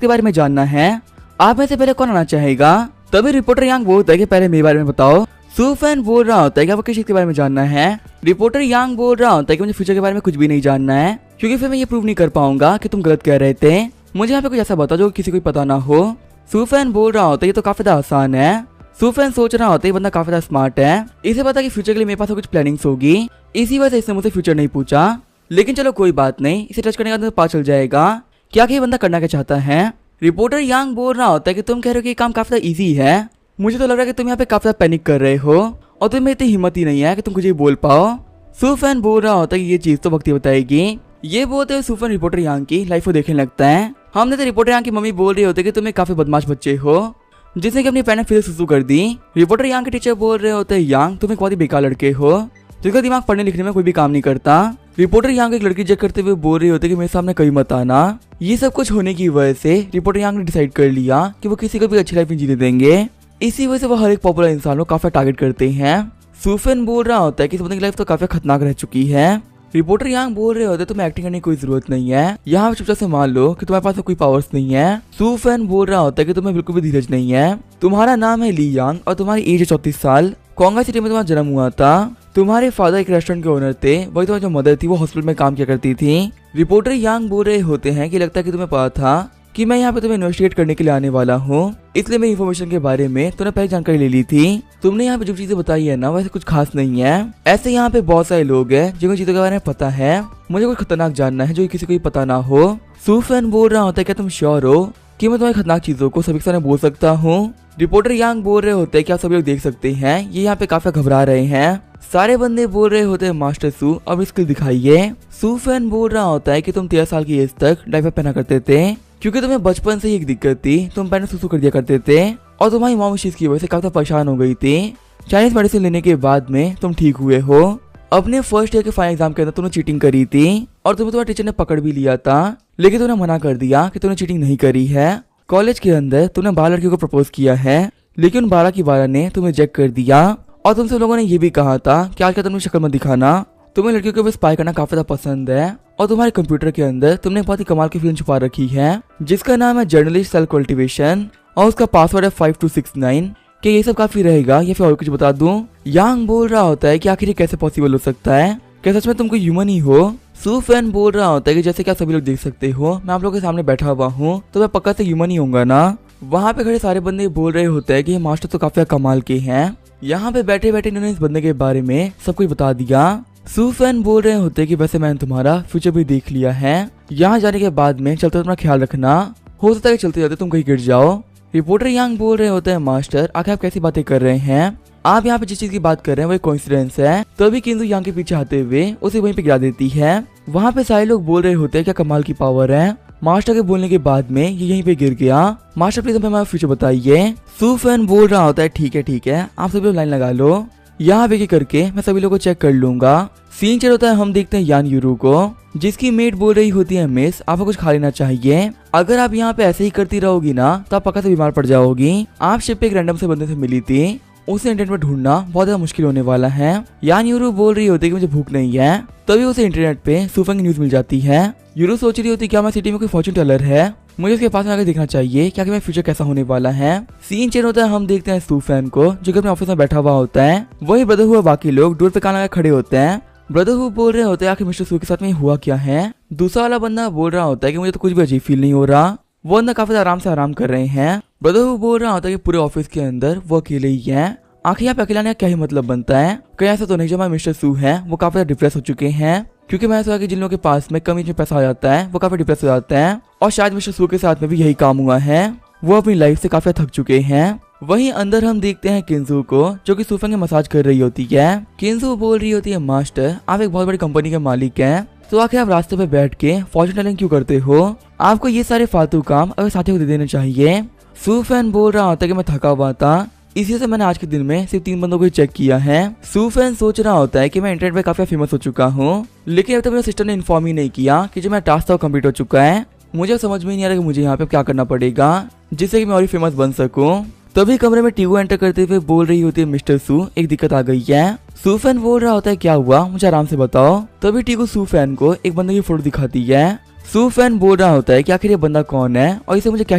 के बारे में जानना है। आप में से पहले कौन आना चाहेगा। तभी रिपोर्टर यांग बोलता है कि पहले मेरे बारे में बताओ। सूफेन बोल रहा होता है कि आपको किस चीज के बारे में जानना है। रिपोर्टर यांग बोल रहा होता है कि मुझे फ्यूचर के बारे में कुछ भी नहीं जानना है, क्योंकि फिर मैं ये प्रूव नहीं कर पाऊंगा कि तुम गलत कह रहे थे। मुझे यहाँ पे कुछ ऐसा बताओ जो किसी को पता ना हो। सूफेन बोल रहा होता है ये तो काफी ज्यादा आसान है। सूफेन सोच रहा होता है ये बंदा काफी ज्यादा स्मार्ट है, इसे पता कि फ्यूचर के लिए मेरे पास कुछ प्लानिंग्स होगी, इसी वजह से इसने मुझसे फ्यूचर नहीं पूछा। लेकिन चलो कोई बात नहीं, इसे टच करने के बाद पता चल जाएगा क्या ये बंदा करना क्या चाहता है। रिपोर्टर यांग बोल रहा होता है कि तुम कह रहे हो कि काम काफी ज्यादा इजी है। मुझे तो लग रहा है कि तुम यहाँ पे काफी ज्यादा पैनिक कर रहे हो और तुम्हें इतनी हिम्मत ही नहीं है कि तुम कुछ बोल पाओ। सूफेन बोल रहा होता है कि ये चीज तो वक्त ही बताएगी। ये बोलते हुए सूफेन रिपोर्टर यांग की लाइफ को देखने लगता है। हमने तो रिपोर्टर यांग की मम्मी बोल रही होती है कि तुम एक काफी बदमाश बच्चे हो, जिसने कि अपनी पैन फिर सुसु कर दी। रिपोर्टर यांग के टीचर बोल रहे होते हैं यांग तुम एक बहुत ही बेकार लड़के हो जिसका दिमाग पढ़ने लिखने में कोई भी काम नहीं करता। रिपोर्टर यांग एक लड़की चेक करते हुए बोल रही होती है कि मेरे सामने कहीं मत आना। ये सब कुछ होने की वजह से रिपोर्टर यांग ने डिसाइड कर लिया कि वो किसी को भी अच्छी लाइफ में जीने देंगे। इसी वजह से वो हर एक पॉपुलर इंसान को काफी टारगेट करते हैं। सूफेन बोल रहा होता है कि इस बंदे की लाइफ तो काफी खतरनाक रह चुकी है। रिपोर्टर यांग बोल रहे होते तुम्हें एक्टिंग करने की कोई जरूरत नहीं है, यहाँ चुपचाप से मान लो कि तुम्हारे पास कोई पावर्स नहीं है। सूफेन बोल रहा होता है कि तुम्हें बिल्कुल भी धीरज नहीं है। तुम्हारा नाम है ली यांग और तुम्हारी एज है 34 साल। कोंगा सिटी में तुम्हारा जन्म हुआ था। तुम्हारे फादर एक रेस्टोरेंट के ओनर थे, वही तुम्हारी जो मदर थी वो हॉस्पिटल में काम किया करती थी। रिपोर्टर यांग बोल रहे होते हैं कि लगता है कि तुम्हें पता था कि मैं यहाँ पे तुम्हें इन्वेस्टिगेट करने के लिए आने वाला हूँ, इसलिए मैं इन्फॉर्मेशन के बारे में तुमने पहले जानकारी ले ली थी। तुमने यहाँ पे जो चीजें बताई है ना वैसे कुछ खास नहीं है। ऐसे यहाँ पे बहुत सारे लोग हैं जिनको चीजों के बारे में पता है। मुझे कुछ खतरनाक जानना है जो किसी को पता ना हो। सूफेन बोल रहा होता है क्या तुम श्योर हो कि मैं तुम्हारी खतरनाक चीजों को सभी के सामने बोल सकता हूँ। रिपोर्टर यांग बोल रहे होते हैं क्या सभी लोग देख सकते हैं, ये यहाँ पे काफी घबरा रहे हैं। सारे बंदे बोल रहे होते हैं मास्टर सू अब स्किल दिखाइए। सूफेन बोल रहा होता है कि तुम 13 साल की एज तक डायपर पहना करते थे, क्योंकि तुम्हें बचपन से ही एक दिक्कत थी, तुम पहले सुसु कर दिया करते थे और तुम्हारी मॉम इस चीज की वजह से काफी परेशान हो गई थी। चाइनीज मेडिसिन लेने के बाद में तुम ठीक हुए हो। अपने फर्स्ट ईयर के फाइनल एग्जाम के अंदर तुमने चीटिंग करी थी और तुम्हें तुम्हारे टीचर ने पकड़ भी लिया था, लेकिन तुमने मना कर दिया कि तुमने चीटिंग नहीं करी है। कॉलेज के अंदर तुमने 12 लड़कियों को प्रपोज किया है, लेकिन उन 12 की 12 ने तुम्हें रिजेक्ट कर दिया और तुमसे लोगों ने ये भी कहा था कि आज का तुमने शक्ल मत दिखाना, तुम्हें लड़कियों को भी स्पाई करना काफी ज्यादा पसंद है और तुम्हारे कंप्यूटर के अंदर तुमने बहुत ही कमाल की फिल्म छुपा रखी है जिसका नाम है जर्नलिस्ट सेल्फ कल्टिवेशन और उसका पासवर्ड है 5269। क्या ये सब काफी रहेगा या फिर और कुछ बता दूं। यांग बोल रहा होता है कि आखिर ये कैसे पॉसिबल हो सकता है, क्या सच में तुम कोई ह्यूमन ही हो। सूफेन बोल रहा होता है कि जैसे क्या सभी लोग देख सकते हो मैं आप लोगों के सामने बैठा हुआ हूँ तो मैं पक्का से ह्यूमन ही होऊंगा ना। वहाँ पे खड़े सारे बंदे बोल रहे होते हैं कि ये मास्टर तो काफी कमाल के हैं। यहाँ पे बैठे बैठे इन्होंने इस बंदे के बारे में सब कुछ बता दिया। सूफेन बोल रहे होते हैं कि वैसे मैंने तुम्हारा फ्यूचर भी देख लिया है, यहाँ जाने के बाद में चलते तुम्हारा ख्याल रखना, हो सकता है कि चलते जाते तुम कहीं गिर जाओ। रिपोर्टर यांग बोल रहे होते हैं मास्टर आखिर आप कैसी बातें कर रहे हैं, आप यहाँ पे जिस चीज की बात कर रहे हैं वो कोइंसिडेंस है। तभी किंदू यांग के पीछे आते हुए उसे वहीं पे गिरा देती है। वहाँ पे सारे लोग बोल रहे होते हैं क्या कमाल की पावर है। मास्टर के बोलने के बाद में ये यहीं पे गिर गया। मास्टर प्लीज हमें हमारा फ्यूचर बताइए। सूफेन बोल रहा होता है ठीक है आप सभी लोग लाइन लगा लो, यहाँ पे करके मैं सभी लोगों को चेक कर लूंगा। सीन चल होता है हम देखते हैं यान यूरू को, जिसकी मेट बोल रही होती है मिस आपको कुछ खा लेना चाहिए, अगर आप यहाँ पे ऐसे ही करती रहोगी ना तो आप पक्का से बीमार पड़ जाओगी। आप शिप पे एक रैंडम से बंदे से मिली थी, उसे इंटरनेट में ढूंढना बहुत ज्यादा मुश्किल होने वाला है। यान यूरू बोल रही होती है कि मुझे भूख नहीं है, तभी उसे इंटरनेट पे सूफेन की न्यूज मिल जाती है। यूरू सोच रही होती क्या मैं सिटी में कोई फॉर्च्यून टेलर है, मुझे उसके पास में आकर देखना चाहिए क्या कि मेरा फ्यूचर कैसा होने वाला है। सीन चेंज होता है हम देखते हैं सूफेन को जो कि अपने ऑफिस में बैठा हुआ होता है। वही ब्रदर हुआ बाकी लोग दूर पे कान लगा खड़े होते हैं। ब्रदर हु बोल रहे होते हैं आखिर मिस्टर सू के साथ में हुआ क्या है। दूसरा वाला बंदा बोल रहा होता है कि मुझे तो कुछ भी अजीब फील नहीं हो रहा। वो अंदर काफी आराम से आराम कर रहे हैं। ब्रदर हु बोल रहा होता है कि पूरे ऑफिस के अंदर वो अकेले ही है, आखिर यहाँ पे अकेला आने का क्या ही मतलब बनता है। कहीं ऐसा तो नहीं जो हमारे मिस्टर सू है वो काफी डिप्रेस हो चुके हैं, क्योंकि मैंने सुना कि जिन लोगों के पास में कम एज में पैसा आ जाता है वो काफी डिप्रेस हो जाते हैं और शायद मिस्टर सू के साथ में भी यही काम हुआ है। वो अपनी लाइफ से काफी थक चुके हैं। वहीं अंदर हम देखते हैं किंजू को, जो कि सूफेन की मसाज कर रही होती है। किंजू बोल रही होती है, मास्टर आप एक बहुत बड़ी कंपनी के मालिक हैं, तो आखिर आप रास्ते पे बैठ के फॉर्चून टेलिंग क्यों करते हो? आपको ये सारे फालतू काम अपने साथी को दे देने चाहिए। सूफेन बोल रहा होता है कि मैं थका हुआ था, इसी से मैंने आज के दिन में सिर्फ 3 बंदों को चेक किया है। सूफेन सोच रहा होता है कि मैं इंटरनेट पे काफी फेमस हो चुका हूँ, लेकिन अब तक मेरे सिस्टर ने इन्फॉर्म ही नहीं किया कि जो मेरा टास्क था वो कंप्लीट हो चुका है। मुझे समझ में नहीं आ रहा कि मुझे यहाँ पे क्या करना पड़ेगा जिससे कि मैं और फेमस बन सकूं। तभी कमरे में टीगो एंटर करते हुए बोल रही होती है, मिस्टर सू एक दिक्कत आ गई है। सूफेन बोल रहा होता है, क्या हुआ मुझे आराम से बताओ। तभी टीगो सूफेन को एक बंदे की फोटो दिखाती है। सूफेन बोल रहा होता है कि आखिर ये बंदा कौन है और इसे मुझे क्या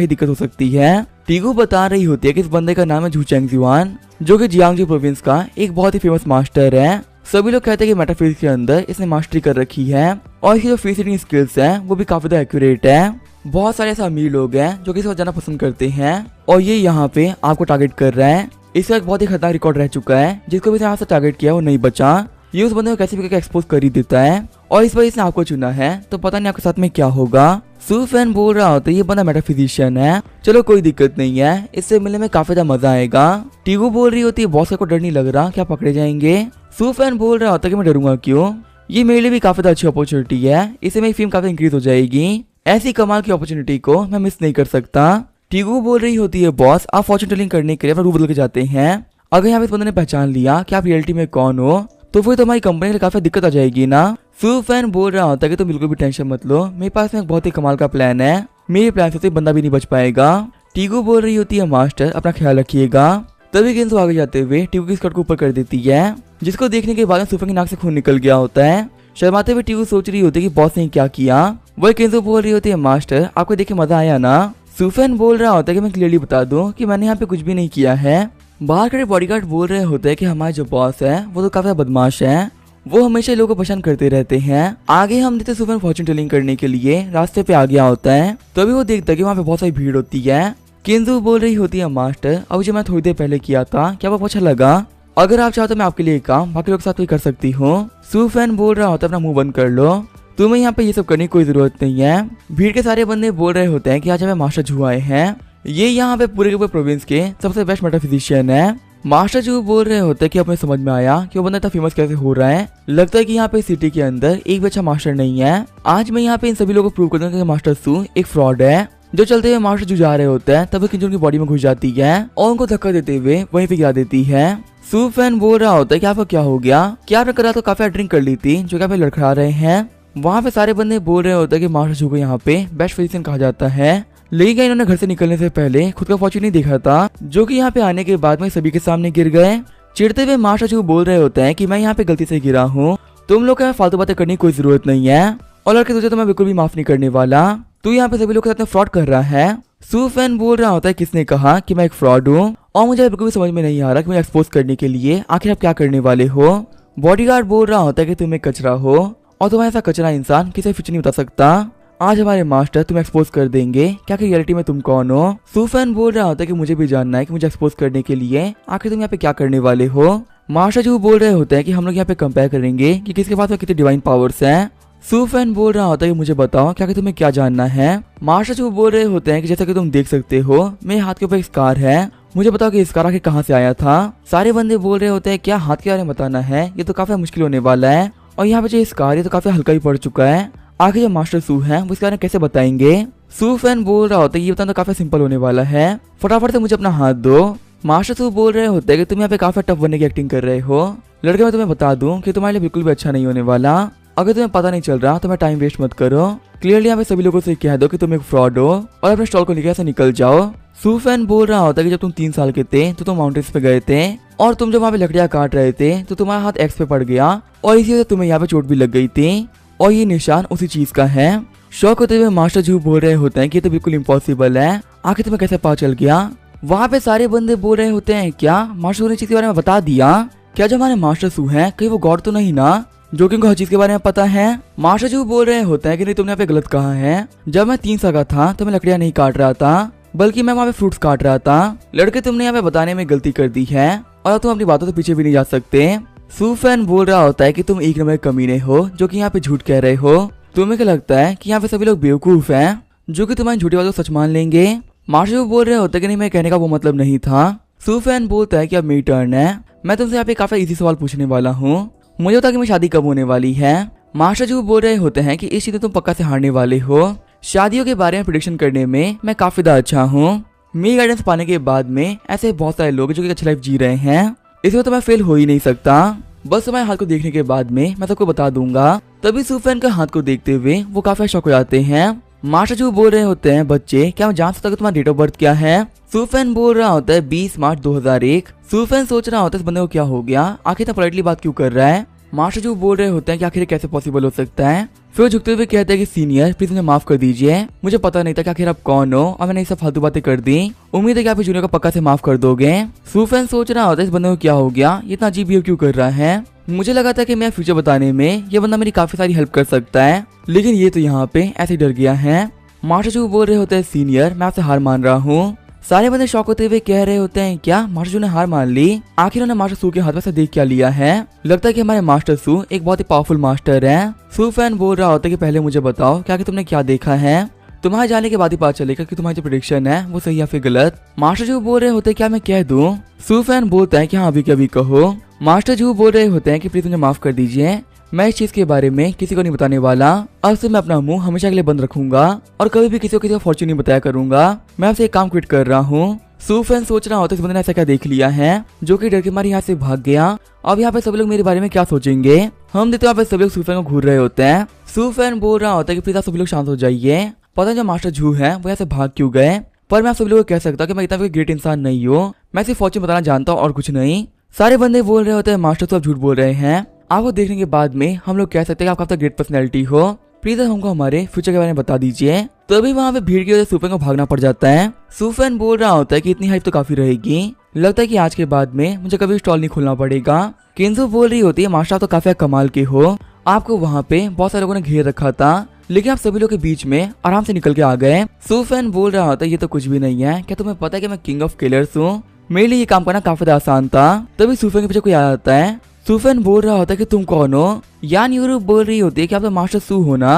ही दिक्कत हो सकती है। टीगो बता रही होती है कि इस बंदे का नाम है झू चेंगजुआन, जो कि जियांगजू प्रोविंस का एक बहुत ही फेमस मास्टर है। सभी लोग कहते हैं कि मेटाफिजिक्स के अंदर इसने मास्टरी कर रखी है और इसकी जो फेस रीडिंग स्किल्स है वो भी काफी ज्यादा एक्यूरेट है। बहुत सारे ऐसे अमीर लोग हैं जो कि इसको जाना पसंद करते हैं और ये यहाँ पे आपको टारगेट कर रहा है। इसका एक बहुत ही खतरनाक रिकॉर्ड रह चुका है, जिसको भी इसने यहाँ से टारगेट किया वो नहीं बचा। ये उस बंदे को कैसे भी करके एक्सपोज कर ही देता है और इस वजह इसने आपको चुना है, तो पता नहीं आपके साथ में क्या होगा। सूफेन बोल रहा होता है, ये बंदा मेटाफिजिशियन है, चलो कोई दिक्कत नहीं है, इससे मिलने में काफी ज्यादा मजा आएगा। टीगो बोल रही होती है, बॉस को डर नहीं लग रहा क्या पकड़े जाएंगे? सूफेन बोल रहा होता है कि मैं डरूंगा क्यों, ये मेरे लिए भी काफी अच्छी अपॉर्चुनिटी है, इससे मेरी फीम काफी इंक्रीज हो जाएगी। ऐसी कमाल की अपॉर्चुनिटी को मैं मिस नहीं कर सकता। टीगो बोल रही होती है, बॉस आप फॉर्चून टेलिंग करने के लिए अपना रूप बदल के जाते हैं, अगर यहाँ पे इस बंदे ने पहचान लिया कि आप रियलिटी में कौन हो तो फिर तुम्हारी कंपनी के लिए काफी दिक्कत आ जाएगी ना। सूफेन बोल रहा होता है कि तुम बिल्कुल भी टेंशन मत लो, मेरे पास में एक बहुत ही कमाल का प्लान है, मेरे प्लान से बंदा भी नहीं बच पाएगा। टीगो बोल रही होती है, मास्टर अपना ख्याल रखिएगा। तभी किंजू आगे जाते हुए टीगो की स्कर्ट को ऊपर कर देती है, जिसको देखने के बाद सूफेन की नाक से खून निकल गया होता है। शर्माते हुए टीगो सोच रही होती है कि बॉस ने क्या किया। वही किंजू बोल रही होती है, मास्टर आपको देख के मजा आया ना। सूफेन बोल रहा होता है कि मैं क्लियरली बता दूं कि मैंने यहाँ पे कुछ भी नहीं किया है। बाहर खड़े बॉडीगार्ड बोल रहे होते हैं कि हमारे जो बॉस है वो तो काफी बदमाश है, वो हमेशा लोगों को परेशान करते रहते हैं। आगे हम देखते सूफेन फॉर्चून टेलिंग करने के लिए रास्ते पे आ गया होता है, तभी वो देखता है कि वहाँ पे बहुत सारी भीड़ होती है। किंजू बोल रही होती है, मास्टर अब जो मैं थोड़ी देर पहले किया था क्या वो अच्छा लगा? अगर आप चाहो तो मैं आपके लिए काम बाकी लोग के साथ भी कर सकती हूँ। सूफेन बोल रहा होता है, अपना मुंह बंद कर लो, तुम्हें यहाँ पे ये सब करने की कोई जरूरत नहीं है। भीड़ के सारे बंदे बोल रहे होते हैं कि आज हमें मास्टर झू आए हैं, ये यहाँ पे पूरे के पूरे प्रोविंस के सबसे बेस्ट मेटाफिजिशियन है। मास्टर झू बोल रहे होते हैं कि अपने समझ में आया कि वो बंदा इतना फेमस कैसे हो रहा है, लगता है कि यहाँ पे सिटी के अंदर एक भी अच्छा मास्टर नहीं है। आज मैं यहाँ पे इन सभी लोगों को प्रूव कर दूंगा कि मास्टर सू एक फ्रॉड है। जो चलते हुए मास्टर झू जा रहे होते हैं तभी किंजू उनकी बॉडी में घुस जाती है और उनको धक्का देते हुए वहीं पे गिरा देती है। सूफेन बोल रहा होता है कि आपको क्या हो गया, क्या आपने करा तो काफी ड्रिंक कर ली थी जो कि आप लड़खड़ा रहे हैं। वहाँ पे सारे बंदे बोल रहे होते हैं कि मास्टर झू को यहाँ पे बेस्ट फिजिशियन कहा जाता है, लेकिन क्या इन्होंने घर से निकलने से पहले खुद का फॉर्चून नहीं देखा था, जो कि यहाँ पे आने के बाद में सभी के सामने गिर गए। चिढ़ते हुए मास्टर झू बोल रहे होते हैं कि मैं यहाँ पे गलती से गिरा हूँ, तुम लोग का फालतू बातें करने की कोई जरूरत नहीं है, और लड़के तुझे तो मैं बिल्कुल भी माफ नहीं करने वाला, तू यहाँ पे सभी लोग के साथ फ्रॉड कर रहा है। सूफेन बोल रहा होता है, किसने कहा कि मैं एक फ्रॉड हूँ, और मुझे बिल्कुल भी समझ में नहीं आ रहा कि मुझे एक्सपोज करने के लिए आखिर आप क्या करने वाले हो। बॉडीगार्ड बोल रहा होता है कि तुम एक कचरा हो और तुम्हारा ऐसा कचरा इंसान किसी कुछ नहीं बता सकता, आज हमारे मास्टर तुम्हें एक्सपोज कर देंगे क्या कि रियलिटी में तुम कौन हो। सूफेन बोल रहा होता है कि मुझे भी जानना है कि मुझे एक्सपोज करने के लिए आखिर तुम यहाँ पे क्या करने वाले हो। मास्टर झू बोल रहे होते हैं कि हम लोग यहाँ पे कंपेयर करेंगे कि किसके पास में कितने डिवाइन पावर्स हैं। सूफेन बोल रहा होता है कि मुझे बताओ क्या कि तुम्हें क्या जानना है। मास्टर झू बोल रहे होते हैं कि जैसा कि तुम देख सकते हो मेरे हाथ के ऊपर एक स्कार है, मुझे बताओ कि स्कार आखिर कहाँ से आया था। सारे बंदे बोल रहे होते हैं क्या हाथ के बारे में बताना है, ये तो काफी मुश्किल होने वाला है, और यहाँ पे जो स्कार ये तो काफी हल्का ही पड़ चुका है, आखिर जो मास्टर सू है वो इसके बारे में कैसे बताएंगे। सूफेन बोल रहा होता है ये बताना तो काफी सिंपल होने वाला है, फटाफट से मुझे अपना हाथ दो। मास्टर सू बोल रहे होते हैं कि तुम यहाँ पे काफी टफ बनने की एक्टिंग कर रहे हो, लड़के मैं तुम्हें बता दूं कि तुम्हारे लिए बिल्कुल भी अच्छा नहीं होने वाला, अगर तुम्हें पता नहीं चल रहा तो मैं टाइम वेस्ट मत करो, क्लियरली यहाँ पे सभी लोगों से कह दो कि तुम एक फ्रॉड हो और अपने स्टॉल को लेकर ऐसे निकल जाओ। सूफेन बोल रहा होता है कि जब तुम 3 साल के थे तो तुम माउंटेन्स पे गए थे, और तुम जब वहाँ पे लकड़ियाँ काट रहे थे तो तुम्हारा हाथ एक्स पे पड़ गया और इसी वजह से तुम्हें यहाँ पे चोट भी लग गई थी, और ये निशान उसी चीज का है। शौक होते हुए मास्टर झू बोल रहे होते हैं कि ये तो बिल्कुल इम्पॉसिबल है, आखिर तुम्हें कैसे पता चल गया। वहाँ पे सारे बंदे बोल रहे होते हैं क्या मास्टर ने चीज के बारे में बता दिया, क्या जो हमारे मास्टर सू है कहीं वो गॉड तो नहीं ना जो कि उनको हर चीज के बारे में पता है। मास्टर झू बोल रहे होते हैं कि नहीं तुमने यहाँ पे गलत कहा है, जब मैं 3 साल का था तो मैं लकड़ियाँ नहीं काट रहा था बल्कि मैं वहाँ पे फ्रूट्स काट रहा था, लड़के तुमने यहाँ पे बताने में गलती कर दी है और तुम अपनी बातों से पीछे भी नहीं जा सकते। सूफेन बोल रहा होता है कि तुम एक नंबर कमीने हो जो कि यहाँ पे झूठ कह रहे हो, तुम्हें क्या लगता है कि यहाँ पे सभी लोग बेवकूफ हैं जो कि तुम्हारी झूठी बातों को सच मान लेंगे। मास्टर झू बोल रहे होते कि नहीं मैं कहने का वो मतलब नहीं था, सुफैन बोलता है कि अब मेरी टर्न है। मैं तुमसे यहाँ पे काफी इजी सवाल पूछने वाला हूँ, मुझे बता कि मेरी शादी कब होने वाली है। मास्टर जी बोल रहे होते हैं कि इस चीज में तुम पक्का से हारने वाले हो। शादियों के बारे में प्रेडिक्शन करने में मैं काफी ज्यादा अच्छा हूँ। मेरी गाइडेंस पाने के बाद में ऐसे बहुत सारे लोग जो कि अच्छी लाइफ जी रहे हैं, इसमें तो मैं फेल हो ही नहीं सकता। बस तुम्हारे हाथ को देखने के बाद में मैं सबको बता दूंगा। तभी सुफैन का हाथ को देखते हुए वो काफी शौक हो जाते हैं। मास्टर जी बोल रहे होते हैं, बच्चे क्या मैं जान सकता हूँ तुम्हारा डेट ऑफ बर्थ क्या है। सुफैन बोल रहा होता है 20 मार्च 2001। सुफैन सोच रहा होता है इस बंदे को क्या हो गया, आखिर इतना पोलाइटली बात क्यों कर रहा है। मास्टर जी बोल रहे होते हैं कि आखिर कैसे पॉसिबल हो सकता है। फिर झुकते हुए कहते हैं कि सीनियर प्लीज मुझे माफ कर दीजिए, मुझे पता नहीं था कि आखिर आप कौन हो और मैंने ये सब फालतू बातें कर दी। उम्मीद है कि आप जूनियर को पक्का से माफ कर दोगे। सुफैन सोच रहा होता है इस बंदे को क्या हो गया, ये इतना अजीब बिहेव क्यों कर रहा है। मुझे लगा था कि मैं फ्यूचर बताने में ये बंदा मेरी काफी सारी हेल्प कर सकता है, लेकिन ये तो यहाँ पे ऐसे डर गया है। मास्टर जी बोल रहे होते हैं सीनियर मैं आपसे हार मान रहा हूँ। सारे बंदे शौक होते हुए कह रहे होते हैं क्या मास्टर सू ने हार मान ली। आखिर उन्होंने मास्टर सू के हाथ में से देख क्या लिया है। लगता है कि हमारे मास्टर सू एक बहुत ही पावरफुल मास्टर है। सुफैन बोल रहा होता है कि पहले मुझे बताओ क्या कि तुमने क्या देखा है, तुम्हारे जाने के बाद ही पता चलेगा कि तुम्हारी जो प्रेडिक्शन है वो सही या फिर गलत। मास्टर जी बोल रहे होते हैं क्या मैं कह दूं। सुफैन बोलता है कि हाँ अभी कभी कहो। मास्टर जी बोल रहे होते हैं कि प्लीज मुझे माफ कर दीजिए, मैं इस चीज के बारे में किसी को नहीं बताने वाला। अब से मैं अपना मुंह हमेशा के लिए बंद रखूंगा और कभी भी किसी को फॉर्च्यून नहीं बताया करूंगा। मैं आपसे एक काम क्विट कर रहा हूँ। सुफैन सोच रहा होता है इस बंदे ने ऐसा क्या देख लिया है जो कि डर के मारे यहाँ से भाग गया। अब यहाँ पे सब लोग मेरे बारे में क्या सोचेंगे। हम देखते हैं यहाँ पे सब लोग सुफैन को घूर रहे होते हैं। सुफैन बोल रहा होता है कि प्लीज आप सभी लोग शांत हो जाइए। पता नहीं जो मास्टर जू है वो यहाँ से भाग क्यों गए, पर मैं आप सभी लोगों को कह सकता हूँ कि मैं इतना कोई ग्रेट इंसान नहीं हूँ, मैं सिर्फ फॉर्च्यून बताना जानता हूँ और कुछ नहीं। सारे बंदे बोल रहे होते हैं मास्टर तो आप झूठ बोल रहे हैं। आपको देखने के बाद में हम लोग कह सकते हैं कि आप काफी ग्रेट पर्सनैलिटी हो, प्लीज हमको हमारे फ्यूचर के बारे में बता दीजिए। तभी वहाँ पे भीड़ की वजह से सुफैन को भागना पड़ जाता है। सुफैन बोल रहा होता है कि इतनी हाइप तो काफी रहेगी, लगता है कि आज के बाद में मुझे कभी स्टॉल नहीं खोलना पड़ेगा। किंजू बोल रही होती है मास्टर आप तो काफी कमाल के हो, आपको वहाँ पे बहुत सारे लोगों ने घेर रखा था लेकिन आप सभी लोग के बीच में आराम से निकल के आ गए। सुफैन बोल रहा होता है ये तो कुछ भी नहीं है, क्या तुम्हें पता है कि मैं किंग ऑफ किलर्स हूँ, मेरे लिए ये काम करना काफी आसान था। तभी सुफैन के पीछे कोई आ जाता है। सुफैन बोल रहा होता है कि तुम कौन हो। यान यूरोप बोल रही होती है कि आप तो मास्टर सू हो ना।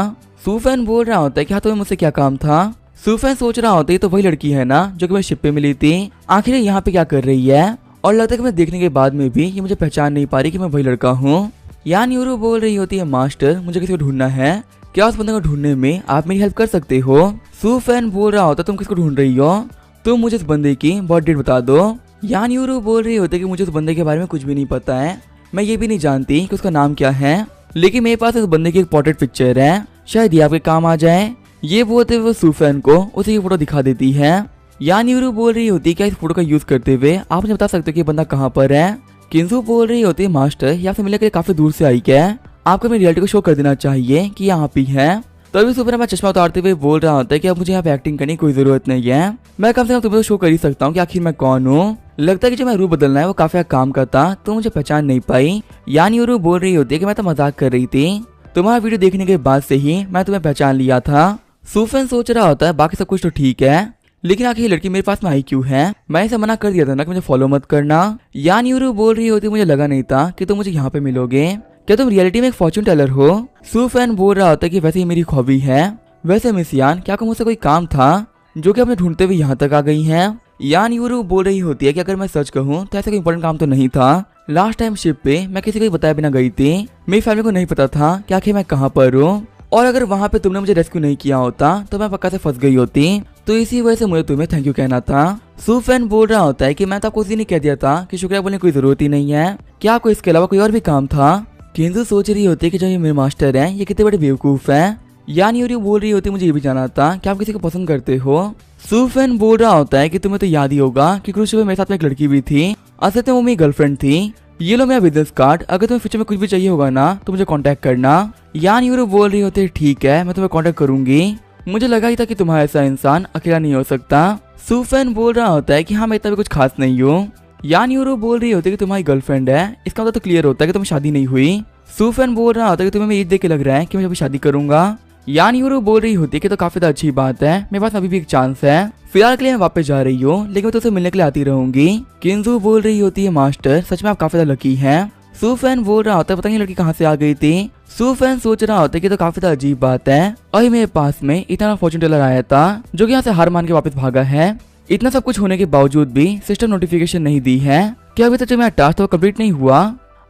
सुफैन बोल रहा होता है कि हाँ तुम्हें मुझसे क्या काम था। सुफैन सोच रहा होता है तो वही लड़की है ना जो कि मैं शिप पे मिली थी, आखिर यहाँ पे क्या कर रही है। और लगता है कि मैं देखने के बाद में भी ये मुझे पहचान नहीं पा रही कि मैं वही लड़का हूँ। यान यूरोप बोल रही होती है मास्टर मुझे किसी को ढूंढना है, क्या उस बंदे को ढूंढने में आप मेरी हेल्प कर सकते हो। सुफैन बोल रहा होता तुम किसको ढूंढ रही हो, तुम मुझे इस बंदे की बर्थ डेट बता दो। यान यूरोप बोल रही होती है कि मुझे उस बंदे के बारे में कुछ भी नहीं पता है, मैं ये भी नहीं जानती कि उसका नाम क्या है, लेकिन मेरे पास इस बंदे की एक पोर्ट्रेट पिक्चर है, शायद ये आपके काम आ जाए। ये बोलते हुए सुफैन को उसी की फोटो दिखा देती है। यान यूरोप बोल रही होती है क्या इस फोटो का यूज करते हुए आप मुझे बता सकते हो कि ये बंदा कहाँ पर है। किंजू बोल रही होती है मास्टर यहाँ से मिलने के लिए काफी दूर से आई क्या, आपको मेरी रियलिटी को शो कर देना चाहिए कि यहाँ पे है। तभी सुफैन अपना चश्मा उतारते हुए बोल रहा होता है कि अब मुझे यहाँ पे एक्टिंग करने की कोई जरूरत नहीं है, मैं कम से कम तुम्हें तो शो कर ही सकता हूँ कि आखिर मैं कौन हूँ। लगता है कि जो मैं रूप बदलना है वो काफी काम का था तो मुझे पहचान नहीं पाई। यानी यूरोप बोल रही होती है कि मैं तो मजाक कर रही थी, तुम्हारा वीडियो देखने के बाद से ही मैं तुम्हें पहचान लिया था। सुफैन सोच रहा होता है बाकी सब कुछ तो ठीक है, लेकिन आखिर ये लड़की मेरे पास में आई क्यों है, मैं इसे मना कर दिया था ना कि मुझे फॉलो मत करना। यानी यूरोप बोल रही होती मुझे लगा नहीं था कि तुम मुझे यहाँ पे मिलोगे, क्या तुम रियलिटी में एक फॉर्च्यून टेलर हो। सुफैन बोल रहा होता है कि वैसे ही मेरी हॉबी है। वैसे मिस यान क्या मुझसे कोई काम था जो कि अपने ढूंढते हुए यहाँ तक आ गई हैं। यान यूरोप बोल रही होती है कि अगर मैं सच कहूँ तो ऐसा कोई इंपॉर्टेंट काम तो नहीं था, लास्ट टाइम शिप पे मैं किसी को बताया बिना गई थी, मेरी फैमिली को नहीं पता था कि आखिर मैं कहाँ पर हूँ, और अगर वहाँ पे तुमने मुझे रेस्क्यू नहीं किया होता तो मैं पक्का से फंस गई होती, तो इसी वजह से मुझे तुम्हें थैंक यू कहना था। सुफैन बोल रहा होता है कि मैं तो आपको उस दिन ही कह दिया था कि शुक्रिया बोलने की कोई जरूरत ही नहीं है, क्या आपको इसके अलावा कोई और भी काम था। किंजू सोच रही होती है कि जो ये मेरे मास्टर हैं ये कितने बड़े बेवकूफ हैं। यानी यूरोप बोल रही होती है मुझे ये भी जाना था कि आप किसी को पसंद करते हो। सुफैन बोल रहा होता है कि तुम्हें तो याद ही होगा कि क्रूज में मेरे साथ में एक लड़की भी थी, असल में वो मेरी गर्लफ्रेंड थी। ये लो मेरा बिजनेस कार्ड, अगर तुम्हें फ्यूचर में कुछ भी चाहिए होगा ना तो मुझे कांटेक्ट करना। यान यूरोप बोल रही होती है ठीक है मैं तुम्हें कांटेक्ट करूंगी, मुझे लगा ही था कि तुम्हारा ऐसा इंसान अकेला नहीं हो सकता। सुफैन बोल रहा होता है कि हाँ मैं इतना भी कुछ खास नहीं हूँ। यान यूरोप बोल रही होती है कि तुम्हारी गर्लफ्रेंड है, इसका मतलब तो क्लियर होता है कि तुम्हें शादी नहीं हुई। सुफैन बोल रहा होता है कि तुम्हें ये देख के लग रहा है कि मैं अभी शादी करूंगा। यान यूरोप बोल रही होती है कि तो काफी अच्छी बात है, मेरे पास अभी भी एक चांस है, फिलहाल के लिए मैं वापस जा रही हूँ लेकिन मैं तुझसे मिलने के लिए आती रहूंगी। किंजू बोल रही होती है मास्टर सच में आप काफी ज्यादा लकी हैं। सुफैन बोल रहा होता है पता नहीं लड़की कहाँ से आ गई थी। सुफैन सोच रहा होता है कि तो काफी ज्यादा अजीब बात है, अभी मेरे पास में इतना फॉर्च्यून टेलर आया था जो कि यहाँ से हार मान के वापस भागा है, इतना सब कुछ होने के बावजूद भी सिस्टम नोटिफिकेशन नहीं दी है कि अभी तक जो मेरा टास्क तो कंप्लीट नहीं हुआ।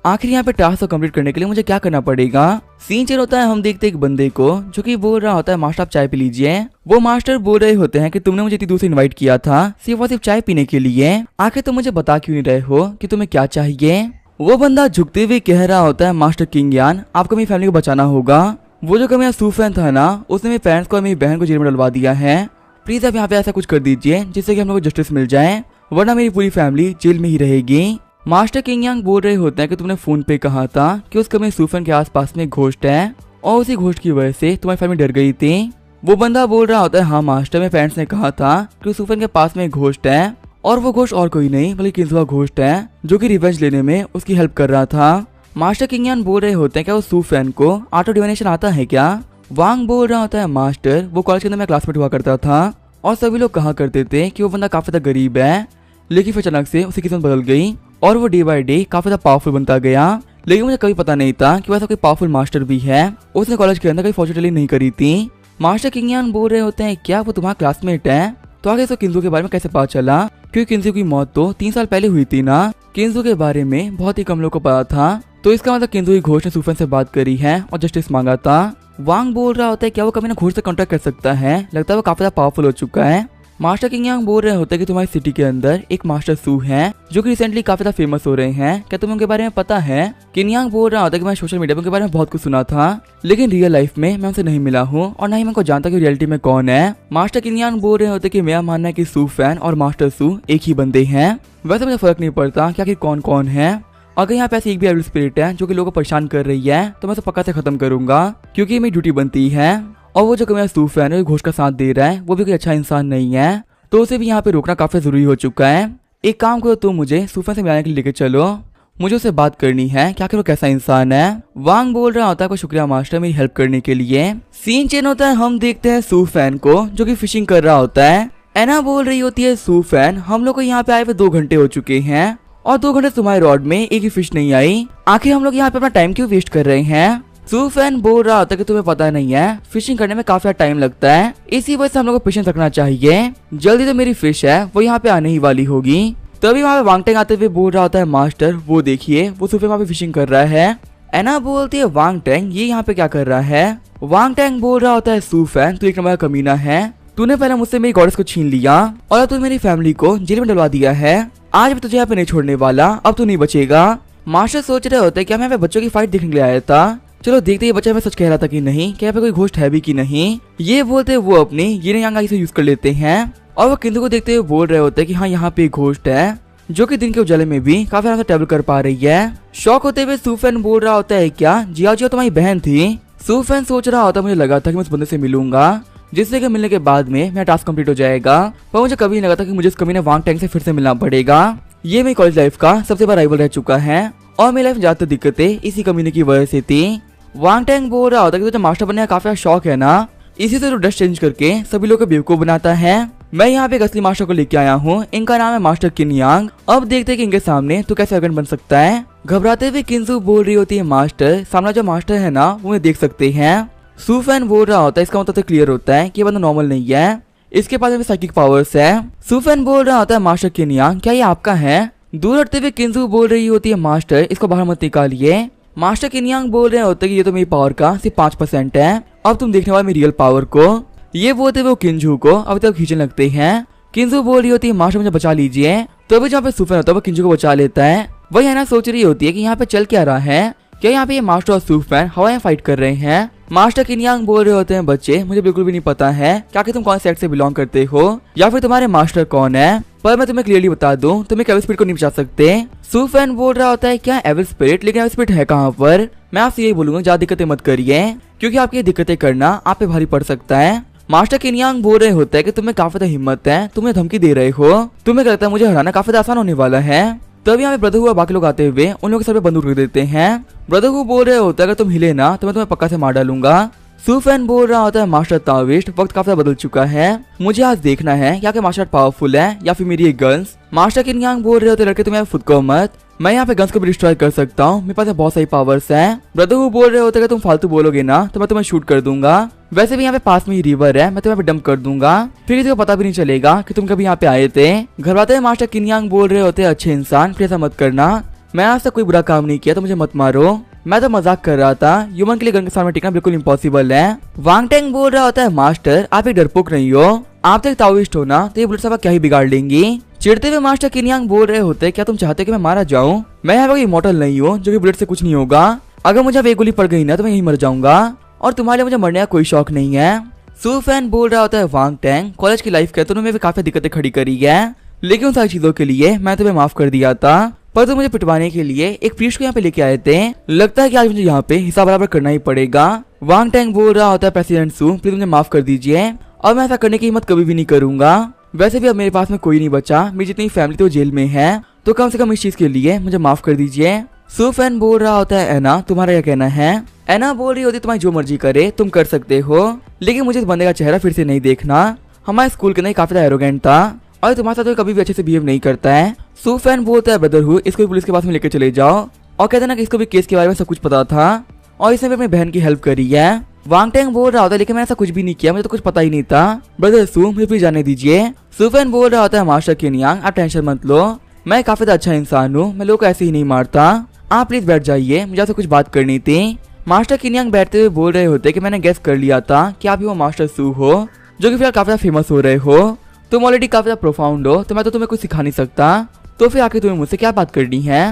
आखिर यहाँ पे टास्क कंप्लीट करने के लिए मुझे क्या करना पड़ेगा। सीन चेंज होता है, हम देखते एक बंदे को जो कि बोल रहा होता है मास्टर आप चाय पी लीजिए। वो मास्टर बोल रहे होते हैं कि तुमने मुझे इतनी दूर से इनवाइट किया था सिर्फ और सिर्फ चाय पीने के लिए, आखिर तुम मुझे बता क्यों नहीं रहे हो कि तुम्हें क्या चाहिए। वो बंदा झुकते हुए कह रहा होता है मास्टर किंग यान आपको मेरी फैमिली को बचाना होगा। वो जो मेरा सूफैन था ना उसने मेरे पेरेंट्स को और मेरी बहन को जेल में डलवा दिया है। प्लीज आप यहाँ पे ऐसा कुछ कर दीजिए जिससे कि हम लोग को जस्टिस मिल जाए, वरना मेरी पूरी फैमिली जेल में ही रहेगी। मास्टर किंग यांग बोल रहे होते हैं कि तुमने फोन पे कहा था कि उस कमरे सूफन के आसपास में घोस्ट है और उसी घोस्ट की वजह से तुम्हारी फैमिली डर गई थी। वो बंदा बोल रहा होता है हाँ मास्टर, मेरे पेरेंट्स ने कहा था कि उस सूफन के पास में घोस्ट है और वो घोस्ट और कोई नहीं बल्कि किंजुआ घोस्ट है जो कि रिवेंज लेने में उसकी हेल्प कर रहा था। मास्टर किंग यान बोल रहे होते हैं क्या उस सूफन को ऑटो डिविनेशन आता है क्या। वांग बोल रहा होता है मास्टर वो कॉलेज के अंदर मेरा क्लासमेट हुआ करता था और सभी लोग कहा करते थे कि वो बंदा काफी ज्यादा गरीब है, लेकिन फिर अचानक से उसकी किस्मत बदल गई और वो डे बाय डे काफी ज्यादा पावरफुल बनता गया। लेकिन मुझे कभी पता नहीं था कि वैसा कोई पावरफुल मास्टर भी है। उसने कॉलेज के अंदर कोई फॉर्चून टेलिंग नहीं करी थी। मास्टर किंग यान बोल रहे होते हैं क्या वो तुम्हारा क्लासमेट है, तो आगे इसको किंजू के बारे में कैसे पता चला, क्योंकि किंजू की मौत तो 3 साल पहले हुई थी ना। किंजू के बारे में बहुत ही कम लोगों को पता था, तो इसका मतलब किंजू की घोष ने सूफन से बात करी है और जस्टिस मांगा था। वांग बोल रहा होता है क्या वो कभी ना घोष से कॉन्टेक्ट कर सकता है, लगता है वो काफी ज्यादा पावरफुल हो चुका है। मास्टर किंग यांग बोल रहे होते हैं कि तुम्हारी सिटी के अंदर एक मास्टर सू है जो कि रिसेंटली काफी ज्यादा फेमस हो रहे हैं, क्या तुम्हें उनके बारे में पता है। किंग यांग बोल रहा होता है कि मैं सोशल मीडिया पर उनके बारे में बहुत कुछ सुना था, लेकिन रियल लाइफ में मैं उनसे नहीं मिला हूँ और ना ही मैं उनको जानता कि रियलिटी में कौन है। मास्टर किंग यांग बोल रहे होते कि मेरा मानना है कि सू फैन और मास्टर सू एक ही बंदे हैं। वैसे मुझे फर्क नहीं पड़ता कि आखिर कौन कौन है। अगर यहाँ पे ऐसी एक भी एविल स्पिरिट है जो कि लोगों को परेशान कर रही है तो मैं उसे पक्का से खत्म करूंगा, क्योंकि मेरी ड्यूटी बनती है। और वो जो मेरा सूफ है घोष का साथ दे रहा है वो भी कोई अच्छा इंसान नहीं है, तो उसे भी यहाँ पे रोकना काफी जरूरी हो चुका है। एक काम करो तुम मुझे सूफन से मिलाने के लिए लेके चलो, मुझे उससे बात करनी है कि आखिर वो कैसा इंसान है। वांग बोल रहा होता है को शुक्रिया मास्टर मेरी हेल्प करने के लिए। सीन चेंज होता है, हम देखते हैं सूफैन को जो कि फिशिंग कर रहा होता है। एना बोल रही होती है सूफैन हम लोग को यहाँ पे आए हुए 2 घंटे हो चुके हैं और 2 घंटे तुम्हारे रॉड में एक ही फिश नहीं आई, आखिर हम लोग यहाँ पे अपना टाइम क्यों वेस्ट कर रहे हैं। सूफैन बोल रहा होता है कि तुम्हें पता नहीं है फिशिंग करने में काफी टाइम लगता है, इसी वजह से हम लोग को पेशेंस रखना चाहिए, जल्दी तो मेरी फिश है वो यहाँ पे आने ही वाली होगी। तभी वहाँ पे वांगटेंग आते हुए बोल रहा होता है मास्टर वो देखिए वो सूफैन वहाँ पे फिशिंग कर रहा है। एना बोलती है वांगटेंग ये यहाँ पे क्या कर रहा है। वांगटेंग बोल रहा होता है सूफैन तू एक नंबर का कमीना है, तूने पहले मुझसे मेरी गॉडेस को छीन लिया और अब तू मेरी फैमिली को जेल में डलवा दिया है, आज भी तुझे यहाँ पे नहीं छोड़ने वाला, अब तू नहीं बचेगा। मास्टर सोच रहे होते क्या मैं यहाँ पे बच्चों की फाइट देखने के लिए आया था, चलो देखते ये बच्चा मैं सच कह रहा था कि नहीं, क्या यहाँ पे कोई घोस्ट है भी कि नहीं। ये बोलते वो अपनी ये यांग से यूज कर लेते हैं और वो किंदू को देखते हुए बोल रहे होते कि हाँ यहाँ पे घोस्ट है जो कि दिन के उजाले में भी काफी आराम से ट्रेवल कर पा रही है। शौक होते हुए सूफैन बोल रहा होता है क्या जिया जिया तुम्हारी बहन थी। सूफैन सोच रहा होता मुझे लगा था कि मैं उस बंदे से मिलूंगा जिससे कि मिलने के बाद में मेरा टास्क कंप्लीट हो जाएगा, पर मुझे कभी नहीं लगा था कि मुझे इस कमीने वांगटेंग से फिर से मिलना पड़ेगा। ये मेरी कॉलेज लाइफ का सबसे बड़ा राइवल रह चुका है और मेरी लाइफ में ज्यादातर दिक्कतें इसी कमीने की वजह से थी। वांगटेंग बोल रहा होता है कि तुझे मास्टर बनने का काफी शौक है ना, इसी से तो ड्रेस चेंज करके सभी लोग को बेवकूफ बनाता है। मैं यहाँ पे एक असली मास्टर को लेके आया हूँ, इनका नाम है मास्टर किन यांग। अब देखते हैं कि इनके सामने तू कैसे अर्गन बन सकता है। घबराते हुए किंजू बोल रही होती है मास्टर सामने जो मास्टर है ना वो देख सकते हैं। सूफैन बोल रहा होता है इसका मतलब तो क्लियर होता है कि ये बंदा नॉर्मल नहीं है, इसके पास भी साइकिक पावर्स है। सूफैन बोल रहा होता है मास्टर किन यांग क्या ये आपका है। दूर हटते हुए किंजू बोल रही होती है मास्टर इसको बाहर मत निकालिए। मास्टर किन यांग बोल रहे होते कि ये तो मेरी पावर का सिर्फ 5% है, अब तुम देखने वाले मेरी रियल पावर को। ये बोलते हुए किंजू को अभी तक खींचने लगते हैं। किंजू बोल रही होती है मास्टर मुझे बचा लीजिए, तो अभी जहाँ पे सूफैन होता है वो किंजू को बचा लेता है। वही है ना सोच रही होती है कि यहाँ पे चल क्या रहा है, क्या यहाँ पे ये मास्टर और सूफैन हवा में फाइट कर रहे हैं। मास्टर किन यांग बोल रहे होते हैं बच्चे मुझे बिल्कुल भी नहीं पता है क्या कि तुम कौन सेक्ट से बिलोंग करते हो या फिर तुम्हारे मास्टर कौन है, पर मैं तुम्हें क्लियरली बता दूं तुम एक एविल स्पिरिट को नहीं बचा सकते। सूफैन बोल रहा होता है क्या एविल स्पिरिट, लेकिन एविल स्पिरिट है कहाँ पर। मैं आपसे यही बोलूंगा ज्यादा दिक्कतें मत करिए क्योंकि आपकी ये दिक्कतें करना आप पे भारी पड़ सकता है। मास्टर किन यांग बोल रहे होते हैं कि तुम्हें काफी ज्यादा हिम्मत है, तुम्हें धमकी दे रहे हो, तुम्हें लगता है मुझे हराना काफी आसान होने वाला है। तभी यहाँ पे ब्रदरहुड और बाकी लोग आते हुए उन लोगों के सर पे बंदूक रख देते हैं। ब्रदरहुड बोल रहे होते हैं अगर तुम हिले ना तो मैं तुम्हें पक्का से मार डालूंगा। सुफेन बोल रहा होता है मास्टर ताओइस्ट, वक्त काफी बदल चुका है, मुझे आज देखना है क्या मास्टर पावरफुल है या फिर मेरी ये गन्स। मास्टर किनयांग बोल रहे होते लड़के तुम खुद को मत, मैं यहाँ पे गन्स को भी डिस्ट्रॉय कर सकता हूँ, मेरे पास बहुत सारी पावर्स हैं। ब्रदर हु बोल रहे होते कि तुम फालतू बोलोगे ना तो मैं तुम्हें शूट कर दूंगा, वैसे भी यहाँ पे पास में ही रिवर है, मैं तुम्हें पे डंप कर दूंगा, फिर किसी को पता भी नहीं चलेगा कि तुम कभी यहाँ पे आए थे। घबराते हुए मास्टर किनयांग बोल रहे होते अच्छे इंसान फिर ऐसा मत करना, मैं आज तक कोई बुरा काम नहीं किया तो मुझे मत मारो, मैं तो मजाक कर रहा था, ह्यूमन के लिए गन के सामने टिकना बिल्कुल इम्पॉसिबल है। वांग टेंग बोल रहा होता है मास्टर आप एक डरपोक नहीं हो, आप तो एक ताओइस्ट हो ना, तो ये बुलेट साहब क्या ही बिगाड़ लेंगी। चिढ़ते हुए मास्टर किनयांग बोल रहे होते क्या तुम चाहते हो कि मैं मारा जाऊं, मैं यहाँ पे इमॉर्टल नहीं हूँ जो कि बुलेट से कुछ नहीं होगा, अगर मुझे अब एक गोली पड़ गई ना तो मैं यही मर जाऊंगा और तुम्हारे लिए मुझे मरने का कोई शौक नहीं है। सुफेन बोल रहा होता है वांग टेंग कॉलेज की लाइफ के तुमने भी काफी दिक्कतें खड़ी करी है, लेकिन उन सारी चीजों के लिए मैं तुम्हें माफ कर दिया था, पर तुम मुझे पिटवाने के लिए एक प्रीस्ट को यहाँ पे लेके आए थे, लगता है कि आज मुझे यहाँ पे हिसाब बराबर करना ही पड़ेगा। वांग टेंग बोल रहा होता है प्रेसिडेंट सू प्लीज मुझे माफ कर दीजिए, और मैं ऐसा करने की हिम्मत कभी भी नहीं करूंगा, वैसे भी अब मेरे पास में कोई नहीं बचा, मेरी जितनी फैमिली तो जेल में है, तो कम से कम इस चीज के लिए मुझे माफ कर दीजिए। सुफेन बोल रहा होता है एना तुम्हारा क्या कहना है। एना बोल रही होती तुम्हारी जो मर्जी करे तुम कर सकते हो, लेकिन मुझे इस बंदे का चेहरा फिर से नहीं देखना, हमारे स्कूल के अंदर काफी एरोगेंट था और तुम्हारे साथ तो कभी भी अच्छे से बिहेव नहीं करता है। सुफेन बोलता है ब्रदर हु इसको पुलिस के पास में लेकर चले जाओ, और कहते ना कि इसको भी केस के बारे में सब कुछ पता था और इसने भी अपनी बहन की हेल्प करी है। वांग टेंग बोल रहा होता है लेकिन मैंने ऐसा कुछ भी नहीं किया, मुझे तो कुछ पता ही नहीं था, ब्रदर सू मुझे प्लीज जाने दीजिए। सुफेन बोल रहा होता है मास्टर किनयांग आप टेंशन मत लो, मैं काफी अच्छा इंसान हूँ, मैं लोगों को ऐसे ही नहीं मारता, आप प्लीज बैठ जाइए, मुझे आपसे कुछ बात करनी थी। मास्टर किनयांग बैठते हुए बोल रहे होते कि मैंने गेस कर लिया था कि आप ही वो मास्टर सू हो जो कि फिलहाल काफी फेमस हो रहे हो, तुम ऑलरेडी काफी प्रोफाउंड हो, तो मैं तो तुम्हें कुछ सिखा नहीं सकता, तो फिर आखिर तुम्हें मुझसे क्या बात करनी है।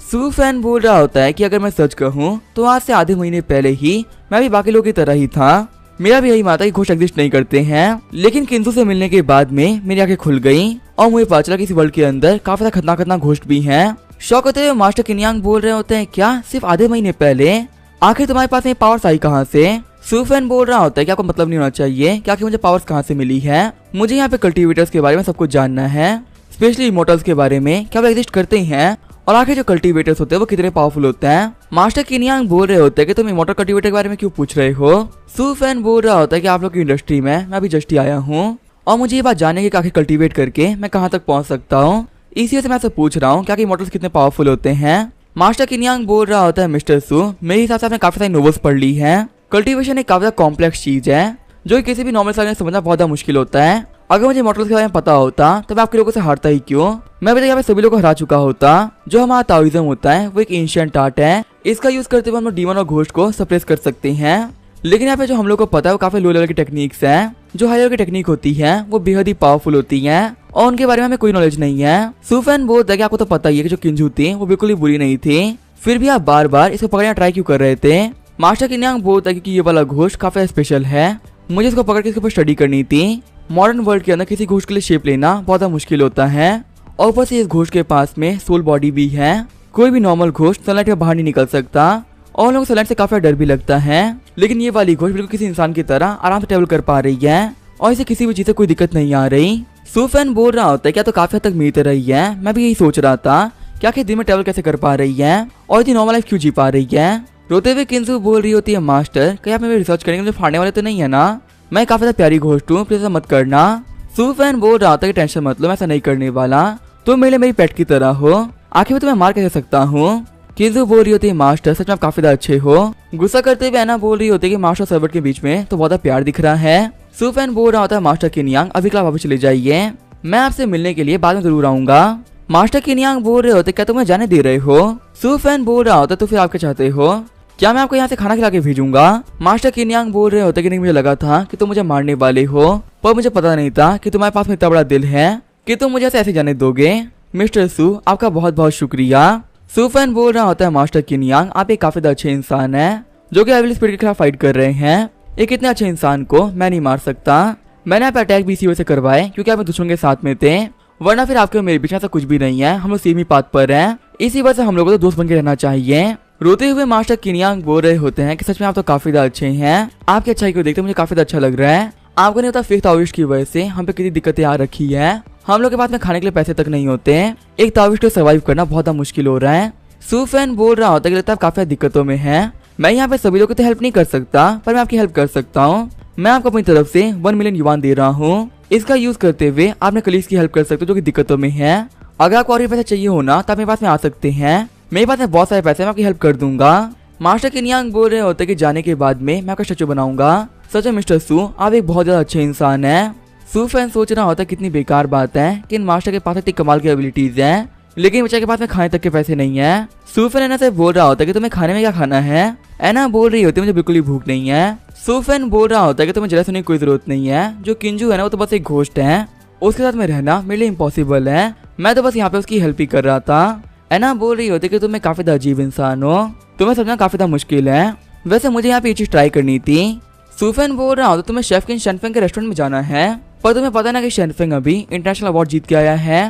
सुफेन बोल रहा होता है कि अगर मैं सच कहूँ तो आज से आधे महीने पहले ही मैं भी बाकी लोगों की तरह ही था, मेरा भी यही मानता है कि घोस्ट एग्जिस्ट नहीं करते हैं, लेकिन किंतु से मिलने के बाद में मेरी आंखें खुल गई और मुझे पता चला कि इस वर्ल्ड के अंदर काफी खतरनाक घोस्ट भी हैं। शौक होते हुए मास्टर किनयांग बोल रहे होते हैं क्या सिर्फ आधे महीने पहले, आखिर तुम्हारे पास में पावर्स आई कहाँ से। सुफेन बोल रहा होता है कि आपको मतलब नहीं होना चाहिए क्या कि मुझे पावर्स कहाँ से मिली है, मुझे यहाँ पे कल्टीवेटर्स के बारे में सब कुछ जानना है, स्पेशली इमोर्टल्स के बारे में, क्या वो एग्जिस्ट करते हैं और आखिर जो कल्टीवेटर्स होते हैं वो कितने पावरफुल होते हैं। मास्टर किनयांग बोल रहे होते हैं कि तुम इमोर्टल कल्टीवेटर के बारे में क्यों पूछ रहे हो। सुफेन बोल रहा होता है कि आप लोग की इंडस्ट्री में मैं अभी जस्ट ही आया हूँ और मुझे ये बात जानने की आखिर कल्टीवेट करके मैं कहाँ तक पहुँच सकता हूँ, इसी वजह से मैं आपसे पूछ रहा हूँ क्या कि इमोर्टल्स कितने पावरफुल होते हैं। मास्टर किनयांग बोल रहा होता है मिस्टर सू मेरे हिसाब से आपने काफी सारी नोवेल्स पढ़ ली है, कल्टीवेशन एक काफी कॉम्प्लेक्स चीज है जो कि किसी भी नॉर्मल इंसान समझना बहुत मुश्किल होता है, अगर मुझे इमोर्टल्स के बारे में पता होता तो मैं आपके लोगों से हारता ही क्यों, मैं अभी तक यहाँ पे सभी लोगों को हरा चुका होता। जो हमारा ताओइज्म होता है वो एक एंशिएंट आर्ट है, इसका यूज करते हुए हम डीमन और घोस्ट को सप्रेस कर सकते हैं, लेकिन यहाँ पे जो हम लोग को पता है वो काफी लो लेवल की टेक्निक्स है, जो हाई लेवल की टेक्निक होती है वो बेहद ही पावरफुल होती है और उनके बारे में हमें कोई नॉलेज नहीं है। सुफेन बोलता है कि आपको तो पता ही है कि जो किंजू थी वो बिल्कुल ही बुरी नहीं थी, फिर भी आप बार बार इसको पकड़ना ट्राई क्यों कर रहे थे। मास्टर किनयांग बोलता है कि ये वाला घोस्ट काफी स्पेशल है, मुझे इसको पकड़ के इसके ऊपर स्टडी करनी थी, मॉडर्न वर्ल्ड के अंदर किसी घोस्ट के लिए शेप लेना बहुत मुश्किल होता है और ऊपर से इस घोस्ट के पास में सोल बॉडी भी है, कोई भी नॉर्मल घोस्ट सनलाइट में बाहर नहीं निकल सकता और लोगों को सनलाइट से काफी डर भी लगता है, लेकिन ये वाली घोस्ट बिल्कुल किसी इंसान की तरह आराम से ट्रेवल कर पा रही है और इसे किसी भी चीज से कोई दिक्कत नहीं आ रही। सुफेन बोल रहा होता है क्या तो काफी हद तक मेरी तरह ही है, मैं भी यही सोच रहा था क्या कि दिन में ट्रेवल कैसे कर पा रही है और इतनी नॉर्मल लाइफ क्यों जी पा रही है। रोते हुए किंजू बोल रही होती है मास्टर क्या आप मेरे रिसर्च करेंगे, मुझे फाड़ने वाले तो नहीं है ना, मैं काफी ज्यादा प्यारी घोस्ट हूँ, प्लीज मत करना। सुफेन बोल रहा था कि टेंशन मत लो, मैं ऐसा नहीं करने वाला, तुम मेरे मेरी पेट की तरह हो, आखिर में तुम्हें मार कैसे सकता हूँ। किंजू बोल रही होती है मास्टर सच में आप काफी ज्यादा अच्छे हो। गुस्सा करते हुए एना बोल रही होती है कि मास्टर और सर्वेंट के बीच में तो बहुत प्यार दिख रहा है। सुफेन बोल रहा होता है मास्टर किनयांग अभी क्लास वापस चले जाइए, मैं आपसे मिलने के लिए बाद में जरूर आऊंगा। मास्टर किनयांग बोल रहे होते क्या तुम्हें जाने दे रहे हो। सुफेन बोल रहा होता तो फिर आप क्या चाहते हो, क्या मैं आपको यहाँ से खाना खिला के भेजूंगा। मास्टर किनयांग बोल रहे होते कि नहीं मुझे लगा था कि तुम मुझे मारने वाले हो, पर मुझे पता नहीं था कि तुम्हारे पास में इतना बड़ा दिल है कि तुम मुझे ऐसे जाने दोगे। मिस्टर सू आपका बहुत बहुत शुक्रिया। सुफेन बोल रहा होता है मास्टर किनयांग आप एक काफी अच्छे इंसान है जो कि एविल स्पिरिट के खिलाफ फाइट कर रहे हैं, एक इतने अच्छे इंसान को मैं नहीं मार सकता, मैंने आप अटैक भी इसी वजह से करवाए क्योंकि आप दुश्मन के साथ में थे, वरना फिर आपके मेरे बीच में ऐसा कुछ भी नहीं है, हम लोग सेम ही पाथ पर हैं, इसी वजह से हम लोगों को तो दोस्त बन के रहना चाहिए। रोते हुए मास्टर किनयांग बोल रहे होते हैं कि सच में आप तो काफी ज्यादा अच्छे हैं, आपकी अच्छाई को देखते मुझे काफी ज्यादा अच्छा लग रहा है, आपको नहीं पता फेक ताओइस्ट की वजह से हम पे कितनी दिक्कतें आ रखी है, हम लोग के पास में खाने के लिए पैसे तक नहीं होते, एक ताओइस्ट को सर्वाइव करना बहुत मुश्किल हो रहा है। सुफेन बोल रहा होता है कि लगता है आप काफी दिक्कतों में है, मैं यहाँ पे सभी लोगों की हेल्प नहीं कर सकता, पर मैं आपकी हेल्प कर सकता हूँ। मैं आपको अपनी तरफ से 1 मिलियन युवान दे रहा हूँ। इसका यूज करते हुए आप अपने कलीग्स की हेल्प कर सकते हो जो कि दिक्कतों में है। अगर आपको और भी पैसे चाहिए हो ना तो आप मेरे पास में आ सकते हैं। मेरे पास में बहुत सारे पैसे, मैं आपकी हेल्प कर दूंगा। मास्टर किनियांग बोल रहे होते कि जाने के बाद में मैं आपका स्टैचू बनाऊंगा। सच है मिस्टर सू, आप एक बहुत ज्यादा अच्छे इंसान है। सू फैन सोच रहा होता कितनी बेकार बात है कि इन मास्टर के पास इतनी कमाल की एबिलिटीज है, लेकिन बच्चे के पास में खाने तक के पैसे नहीं है। सू फैन एना से बोल रहा होता कि तुम्हें खाने में क्या खाना है। एना बोल रही होती मुझे बिल्कुल ही भूख नहीं है। सू फैन बोल रहा होता कि तुम्हें जरा सुनने की कोई जरूरत नहीं है। जो किंजू है ना वो तो बस एक घोस्ट है, उसके साथ में रहना मेरे लिए इम्पॉसिबल है। मैं तो बस यहाँ पे उसकी हेल्प ही कर रहा था। एना बोल रही होती कि तुम्हें काफी ज्यादा अजीब इंसान हो, तुम्हें समझना काफी ज्यादा मुश्किल है। वैसे मुझे यहाँ पे ये चीज ट्राई करनी थी। सूफेन बोल रहा हो तो तुम्हें शेफ किन शेनफेंग के रेस्टोरेंट में जाना है, पर तुम्हें पता ना कि शेनफेंग अभी इंटरनेशनल अवार्ड जीत के आया है।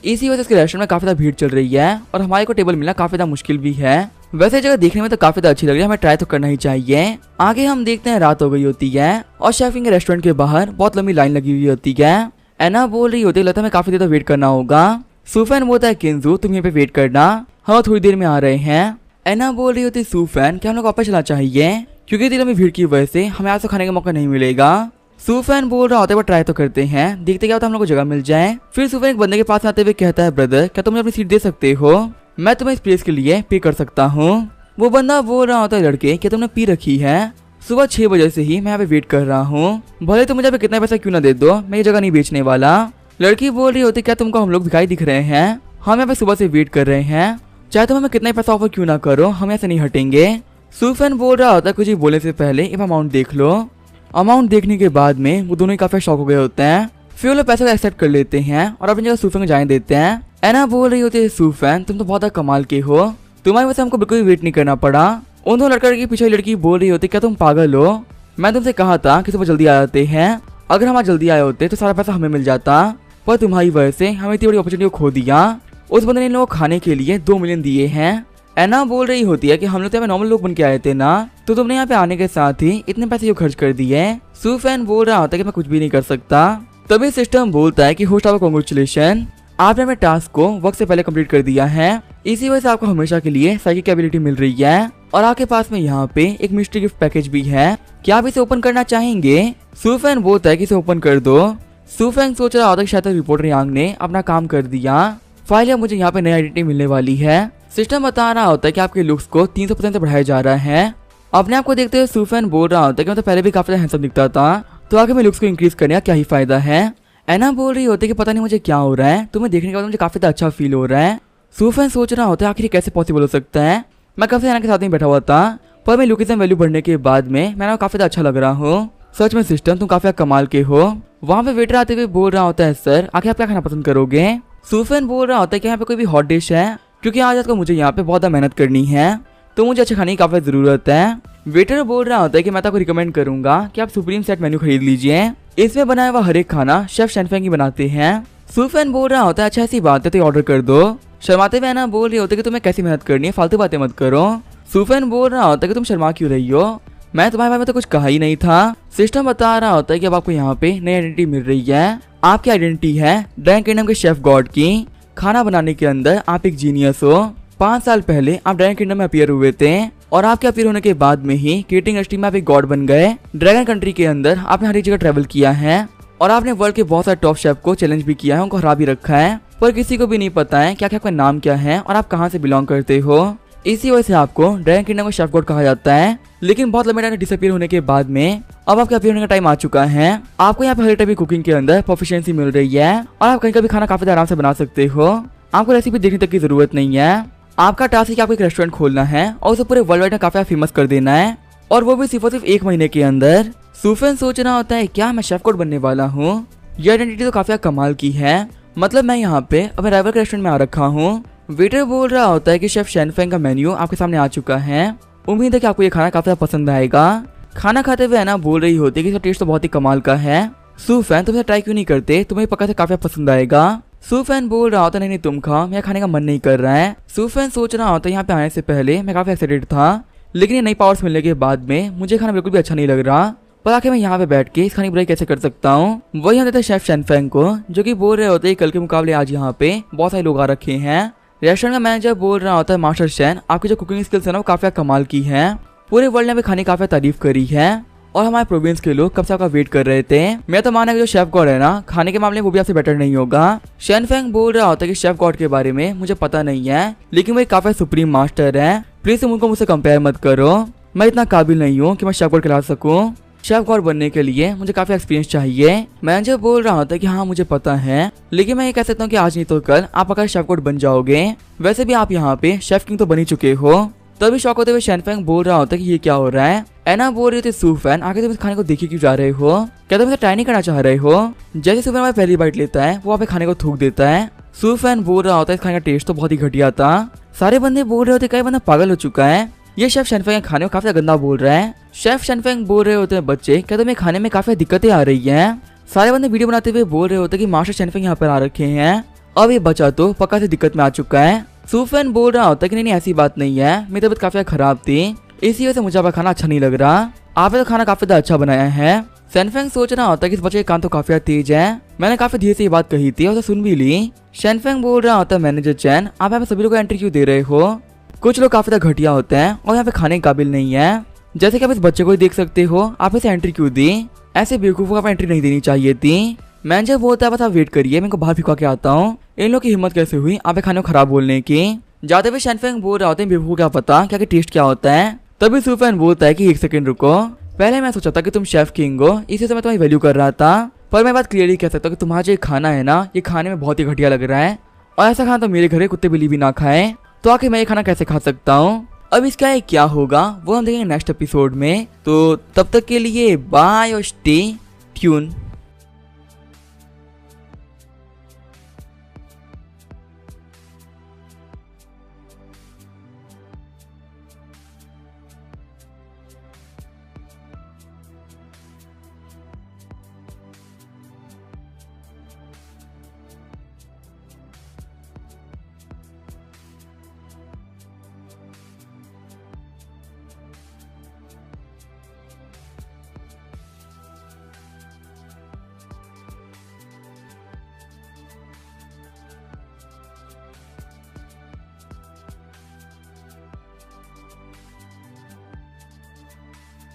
इसी वजह से इसके रेस्टोरेंट में काफी ज्यादा भीड़ चल रही है और हमारे को टेबल मिलना काफी ज्यादा मुश्किल भी है। वैसे जगह देखने में तो काफी ज्यादा अच्छी लग रही है, हमें ट्राई तो करना ही चाहिए। आगे हम देखते हैं रात हो गई होती है और शेफिंग के रेस्टोरेंट के बाहर बहुत लंबी लाइन लगी हुई होती है। एना बोल रही होती है लगता है हमें काफी देर तक वेट करना होगा। सूफेन बोलता है किंजू तुम यहाँ पे वेट करना, हम थोड़ी देर में आ रहे हैं। एना बोल रही होती सूफेन कि हम लोग वापस चलना चाहिए क्योंकि इतनी लंबी भीड़ की वजह से हमें आज तो खाने का मौका नहीं मिलेगा। सूफेन बोल रहा होता है वो ट्राई तो करते हैं, देखते क्या होता है हम लोग को जगह मिल जाए। फिर सूफेन एक बंदे के पास आते हुए कहता है ब्रदर क्या तुम मुझे अपनी सीट दे सकते हो, मैं तुम्हें इस प्लेस के लिए पे कर सकता हूँ। वो बंदा बोल रहा होता है लड़के क्या तुमने पी रखी है, सुबह 6 बजे से ही मैं यहाँ पे वेट कर रहा हूँ, भले तुम मुझे अभी कितना पैसा क्यों ना दे दो, मैं ये जगह नहीं बेचने वाला। लड़की बोल रही होती क्या तुमको हम लोग दिखाई दिख रहे हैं, हम यहाँ पे सुबह से वेट कर रहे हैं, चाहे तुम हमें कितना पैसा ऑफर क्यों ना करो हम यहाँ से नहीं हटेंगे। सूफेन बोल रहा होता है कुछ ही बोलने से पहले एक अमाउंट देख लो। अमाउंट देखने के बाद में वो दोनों ही काफी शॉक हो गए होते हैं। फिर वो लोग पैसे को एक्सेप्ट कर लेते हैं और अपनी जगह सूफेन को जाने देते हैं। एना बोल रही होती है सूफेन तुम तो बहुत कमाल के हो, तुम्हारी वजह से हमको बिल्कुल वेट नहीं करना पड़ा। उन दोनों लड़के के पीछे लड़की बोल रही होती क्या तुम पागल हो, मैं तुमसे कहा था कि सुबह जल्दी आ जाते हैं, अगर हम आज जल्दी आए होते तो सारा पैसा हमें मिल जाता, पर तुम्हारी वजह से हमें इतनी बड़ी अपॉर्चुनिटी को खो दिया। उस बंदे ने इन लोगों को खाने के लिए 2 मिलियन दिए हैं। एना बोल रही होती है कि हम लोग तो नॉर्मल लोग बन के आए थे ना, तो तुमने यहाँ पे आने के साथ ही इतने पैसे क्यों खर्च कर दिए। सूफेन बोल रहा होता है कि मैं कुछ भी नहीं कर सकता। तभी सिस्टम बोलता है कि होस्ट आपको कांग्रेचुलेशन, आपने अपने टास्क को वक्त से पहले कंप्लीट कर दिया है, इसी वजह से आपको हमेशा के लिए साइकिक एबिलिटी मिल रही है और आपके पास में यहाँ पे एक मिस्ट्री गिफ्ट पैकेज भी है, क्या आप इसे ओपन करना चाहेंगे। सूफेन बोलता है कि इसे ओपन कर दो। सूफेन सोच रहा होता है शायद रिपोर्टर यांग ने अपना काम कर दिया, फाइल अब मुझे यहाँ पे नई आइडेंटिटी मिलने वाली है। सिस्टम बता रहा होता है कि आपके लुक्स को 300% से बढ़ाया जा रहा है। अपने आप को देखते हुए सूफेन बोल रहा होता है कि मैं तो पहले भी काफी हैंडसम दिखता था, तो आगे मैं लुक्स को इंक्रीज करने का क्या ही फायदा है। एना बोल रही होती है कि पता नहीं मुझे क्या हो रहा है, तुम्हें देखने के बाद मुझे काफी अच्छा फील हो रहा है। सूफेन सोच रहा होता है आखिर कैसे पॉसिबल हो सकता है, मैं कब से एना के साथ नहीं बैठा हुआ था, पर मैं लुकिज्म वैल्यू बढ़ने के बाद में मैं काफी अच्छा लग रहा हूँ। सच में सिस्टम तुम काफी कमाल के हो। वहाँ पे वेटर आते हुए बोल रहा होता है सर आखिर आप क्या खाना पसंद करोगे। सूफेन बोल रहा होता है कि यहाँ पे कोई भी हॉट डिश है, क्योंकि आज रात को मुझे यहाँ पे बहुत मेहनत करनी है, तो मुझे अच्छे खाने की काफी जरूरत है। वेटर बोल रहा होता है कि मैं तो आपको रिकमेंड करूंगा कि आप सुप्रीम सेट मेन्यू खरीद लीजिए, इसमें बनाया हुआ हर एक खाना शेफ शेनफेंग ही बनाते हैं। सूफेन बोल रहा होता है अच्छा ऐसी बात है तो ऑर्डर कर दो। शर्माते हुए एना बोल रही होती है कि तुम्हें कैसी मेहनत करनी है, फालतू बातें मत करो। सूफेन बोल रहा होता है कि तुम शर्मा क्यों रही हो, मैं तुम्हारे बारे में तो कुछ कहा ही नहीं था। सिस्टम बता रहा होता है कि अब आपको यहाँ पे नई आइडेंटिटी मिल रही है, आपकी आइडेंटिटी है ड्रैगन किंगडम के शेफ गॉड की। खाना बनाने के अंदर आप एक जीनियस हो। 5 साल पहले आप ड्रैगन किंगडम में अपीयर हुए थे और आपके अपीयर होने के बाद में ही केटरिंग इंडस्ट्री में आप एक गॉड बन गए। ड्रैगन कंट्री के अंदर आपने हर एक जगह ट्रेवल किया है और आपने वर्ल्ड के बहुत सारे टॉप शेफ को चैलेंज भी किया है, उनको हरा भी रखा है, पर किसी को भी नहीं पता है क्या क्या आपका नाम क्या है और आप कहाँ से बिलोंग करते हो। इसी वजह से आपको ड्रैगन किंगडम का शेफ गॉड कहा जाता है। लेकिन बहुत लंबे टाइम डिसअपीयर होने के बाद में अब आपके अपीयर होने का टाइम आ चुका है। आपको यहाँ पे हर टाइप की कुकिंग के अंदर प्रोफिशिएंसी मिल रही है और आप कहीं का भी खाना काफी आराम से बना सकते हो, आपको रेसिपी देखने तक की जरूरत नहीं है। आपका टास्क है कि आपको एक रेस्टोरेंट खोलना है और उसे पूरे वर्ल्ड वाइड में काफी फेमस कर देना है, और वो भी सिर्फ 1 महीने के अंदर। सूफेन सोच रहा होता है क्या मैं शेफ कोड बनने वाला हूँ, ये आइडेंटिटी तो काफी कमाल की है, मतलब मैं यहाँ पे अपने राइवल के रेस्टोरेंट में आ रखा हूँ। वेटर बोल रहा होता है कि शेफ शेनफेंग का मेन्यू आपके सामने आ चुका है, उम्मीद है कि आपको ये खाना काफी पसंद आएगा। खाना खाते हुए एना बोल रही होती है कि इसका टेस्ट तो बहुत ही कमाल का है। सूफेन तुम इसे ट्राई क्यों नहीं करते, तुम्हें पक्का से काफी पसंद आएगा। सूफेन बोल रहा होता है नहीं तुम खाओ, मेरा खाने का मन नहीं कर रहा है। सूफेन सोच रहा होता है यहाँ पे आने से पहले मैं काफी एक्साइटेड था, लेकिन ये नई पावर्स मिलने के बाद में मुझे खाना बिल्कुल भी अच्छा नहीं लग रहा, पर आखिर मैं यहाँ पे बैठ के इस खाने की बुराई कैसे कर सकता हूँ। वही हम देते हैं शेफ शेनफेंग को, जो कि बोल रहे होते हैं कल के मुकाबले आज यहाँ पे बहुत सारे लोग आ रखे हैं। रेस्टोरेंट का मैनेजर बोल रहा होता है मास्टर शेन आपकी जो कुकिंग स्किल्स है ना वो काफी कमाल की है, पूरे वर्ल्ड ने भी खाने की काफी तारीफ करी है और हमारे प्रोविंस के लोग कब से आपका वेट कर रहे थे। मैं तो माना कि जो शेफ गॉड है ना खाने के मामले में वो भी आपसे बेटर नहीं होगा। शेनफेंग बोल रहा होता है कि शेफ गॉड के बारे में मुझे पता नहीं है, लेकिन वो काफी सुप्रीम मास्टर है, प्लीज तुम उनको मुझसे कंपेयर मत करो। मैं इतना काबिल नहीं हूँ कि मैं शेफ गॉड खिला सकूँ। शेफ गॉड बनने के लिए मुझे काफी एक्सपीरियंस चाहिए। मैनेजर बोल रहा होता है कि हाँ मुझे पता है, लेकिन मैं ये कह सकता हूँ कि आज नहीं तो कल आप अगर शेफ गॉड बन जाओगे। वैसे भी आप यहाँ पे शेफ किंग तो बन ही चुके हो। तभी शॉक होते हुए शेनफेंग बोल रहा होता है कि ये क्या हो रहा है। एना बोल रही थी सूफैन आगे तुम इस खाने को देखे क्यों जा रहे हो, क्या तुम इसे ट्राई नहीं करना चाह रहे हो। जैसे सूफैन हमारी पहली बाइट लेता है वो वहाँ पे खाने को थूक देता है। सूफैन बोल रहा होता है इस खाने का टेस्ट तो बहुत ही घटिया था। सारे बंदे बोल रहे होते कई बंदा पागल हो चुका है, ये शेफ शेनफेंग के खाने को काफी गंदा बोल रहा है। शेफ शेनफेंग बोल रहे होते हैं बच्चे क्या तुम्हें खाने में काफी दिक्कतें आ रही हैं। सारे बंदे वीडियो बनाते हुए बोल रहे होते कि मास्टर शेनफेंग यहाँ पर आ रखे हैं, अब ये बच्चा तो पक्का से दिक्कत में आ चुका है। सूफैन बोल रहा होता कि नहीं ऐसी बात नहीं है, मेरी तबीयत काफी खराब थी इसी वजह से मुझे आपका खाना अच्छा नहीं लग रहा, आपने तो खाना काफी अच्छा बनाया है। शेनफेंग सोच रहा होता कि इस बच्चे का कान तो काफी तेज है, मैंने काफी धीरे से ये बात कही थी और तो सुन भी ली। शेनफेंग बोल रहा होता मैनेजर चैन आप यहाँ पे सभी लोग एंट्री क्यों दे रहे हो, कुछ लोग काफी घटिया होते हैं और यहाँ पे खाने के काबिल नहीं है, जैसे कि आप इस बच्चे को ही देख सकते हो, आप इसे एंट्री क्यों दी, ऐसे बेवकूफों को एंट्री नहीं देनी चाहिए थी। मैनेजर बोलता है बस आप वेट करिए मैं इनको बाहर फिका के आता हूँ। इन लोग की हिम्मत कैसे हुई आप खाने को खराब बोलने की। जाते हुए शेनफेंग बोल रहा होते हैं बेवकूफ क्या पता क्या टेस्ट क्या होता है। तभी सूफैन बोलता है कि एक सेकंड रुको, पहले मैं सोचा था कि तुम शेफ किंग हो इसी से मैं तुम्हारी वैल्यू कर रहा था, पर मैं बात क्लियरली कह सकता हूँ कि तुम्हारा जो खाना है ना ये खाने में बहुत ही घटिया लग रहा है और ऐसा खाना तो मेरे घर के कुत्ते बिल्ली भी ना खाए, तो आखिर मैं ये खाना कैसे खा सकता हूँ। अब इसका क्या होगा वो हम देखेंगे नेक्स्ट एपिसोड में, तो तब तक के लिए बाय और स्टे ट्यून।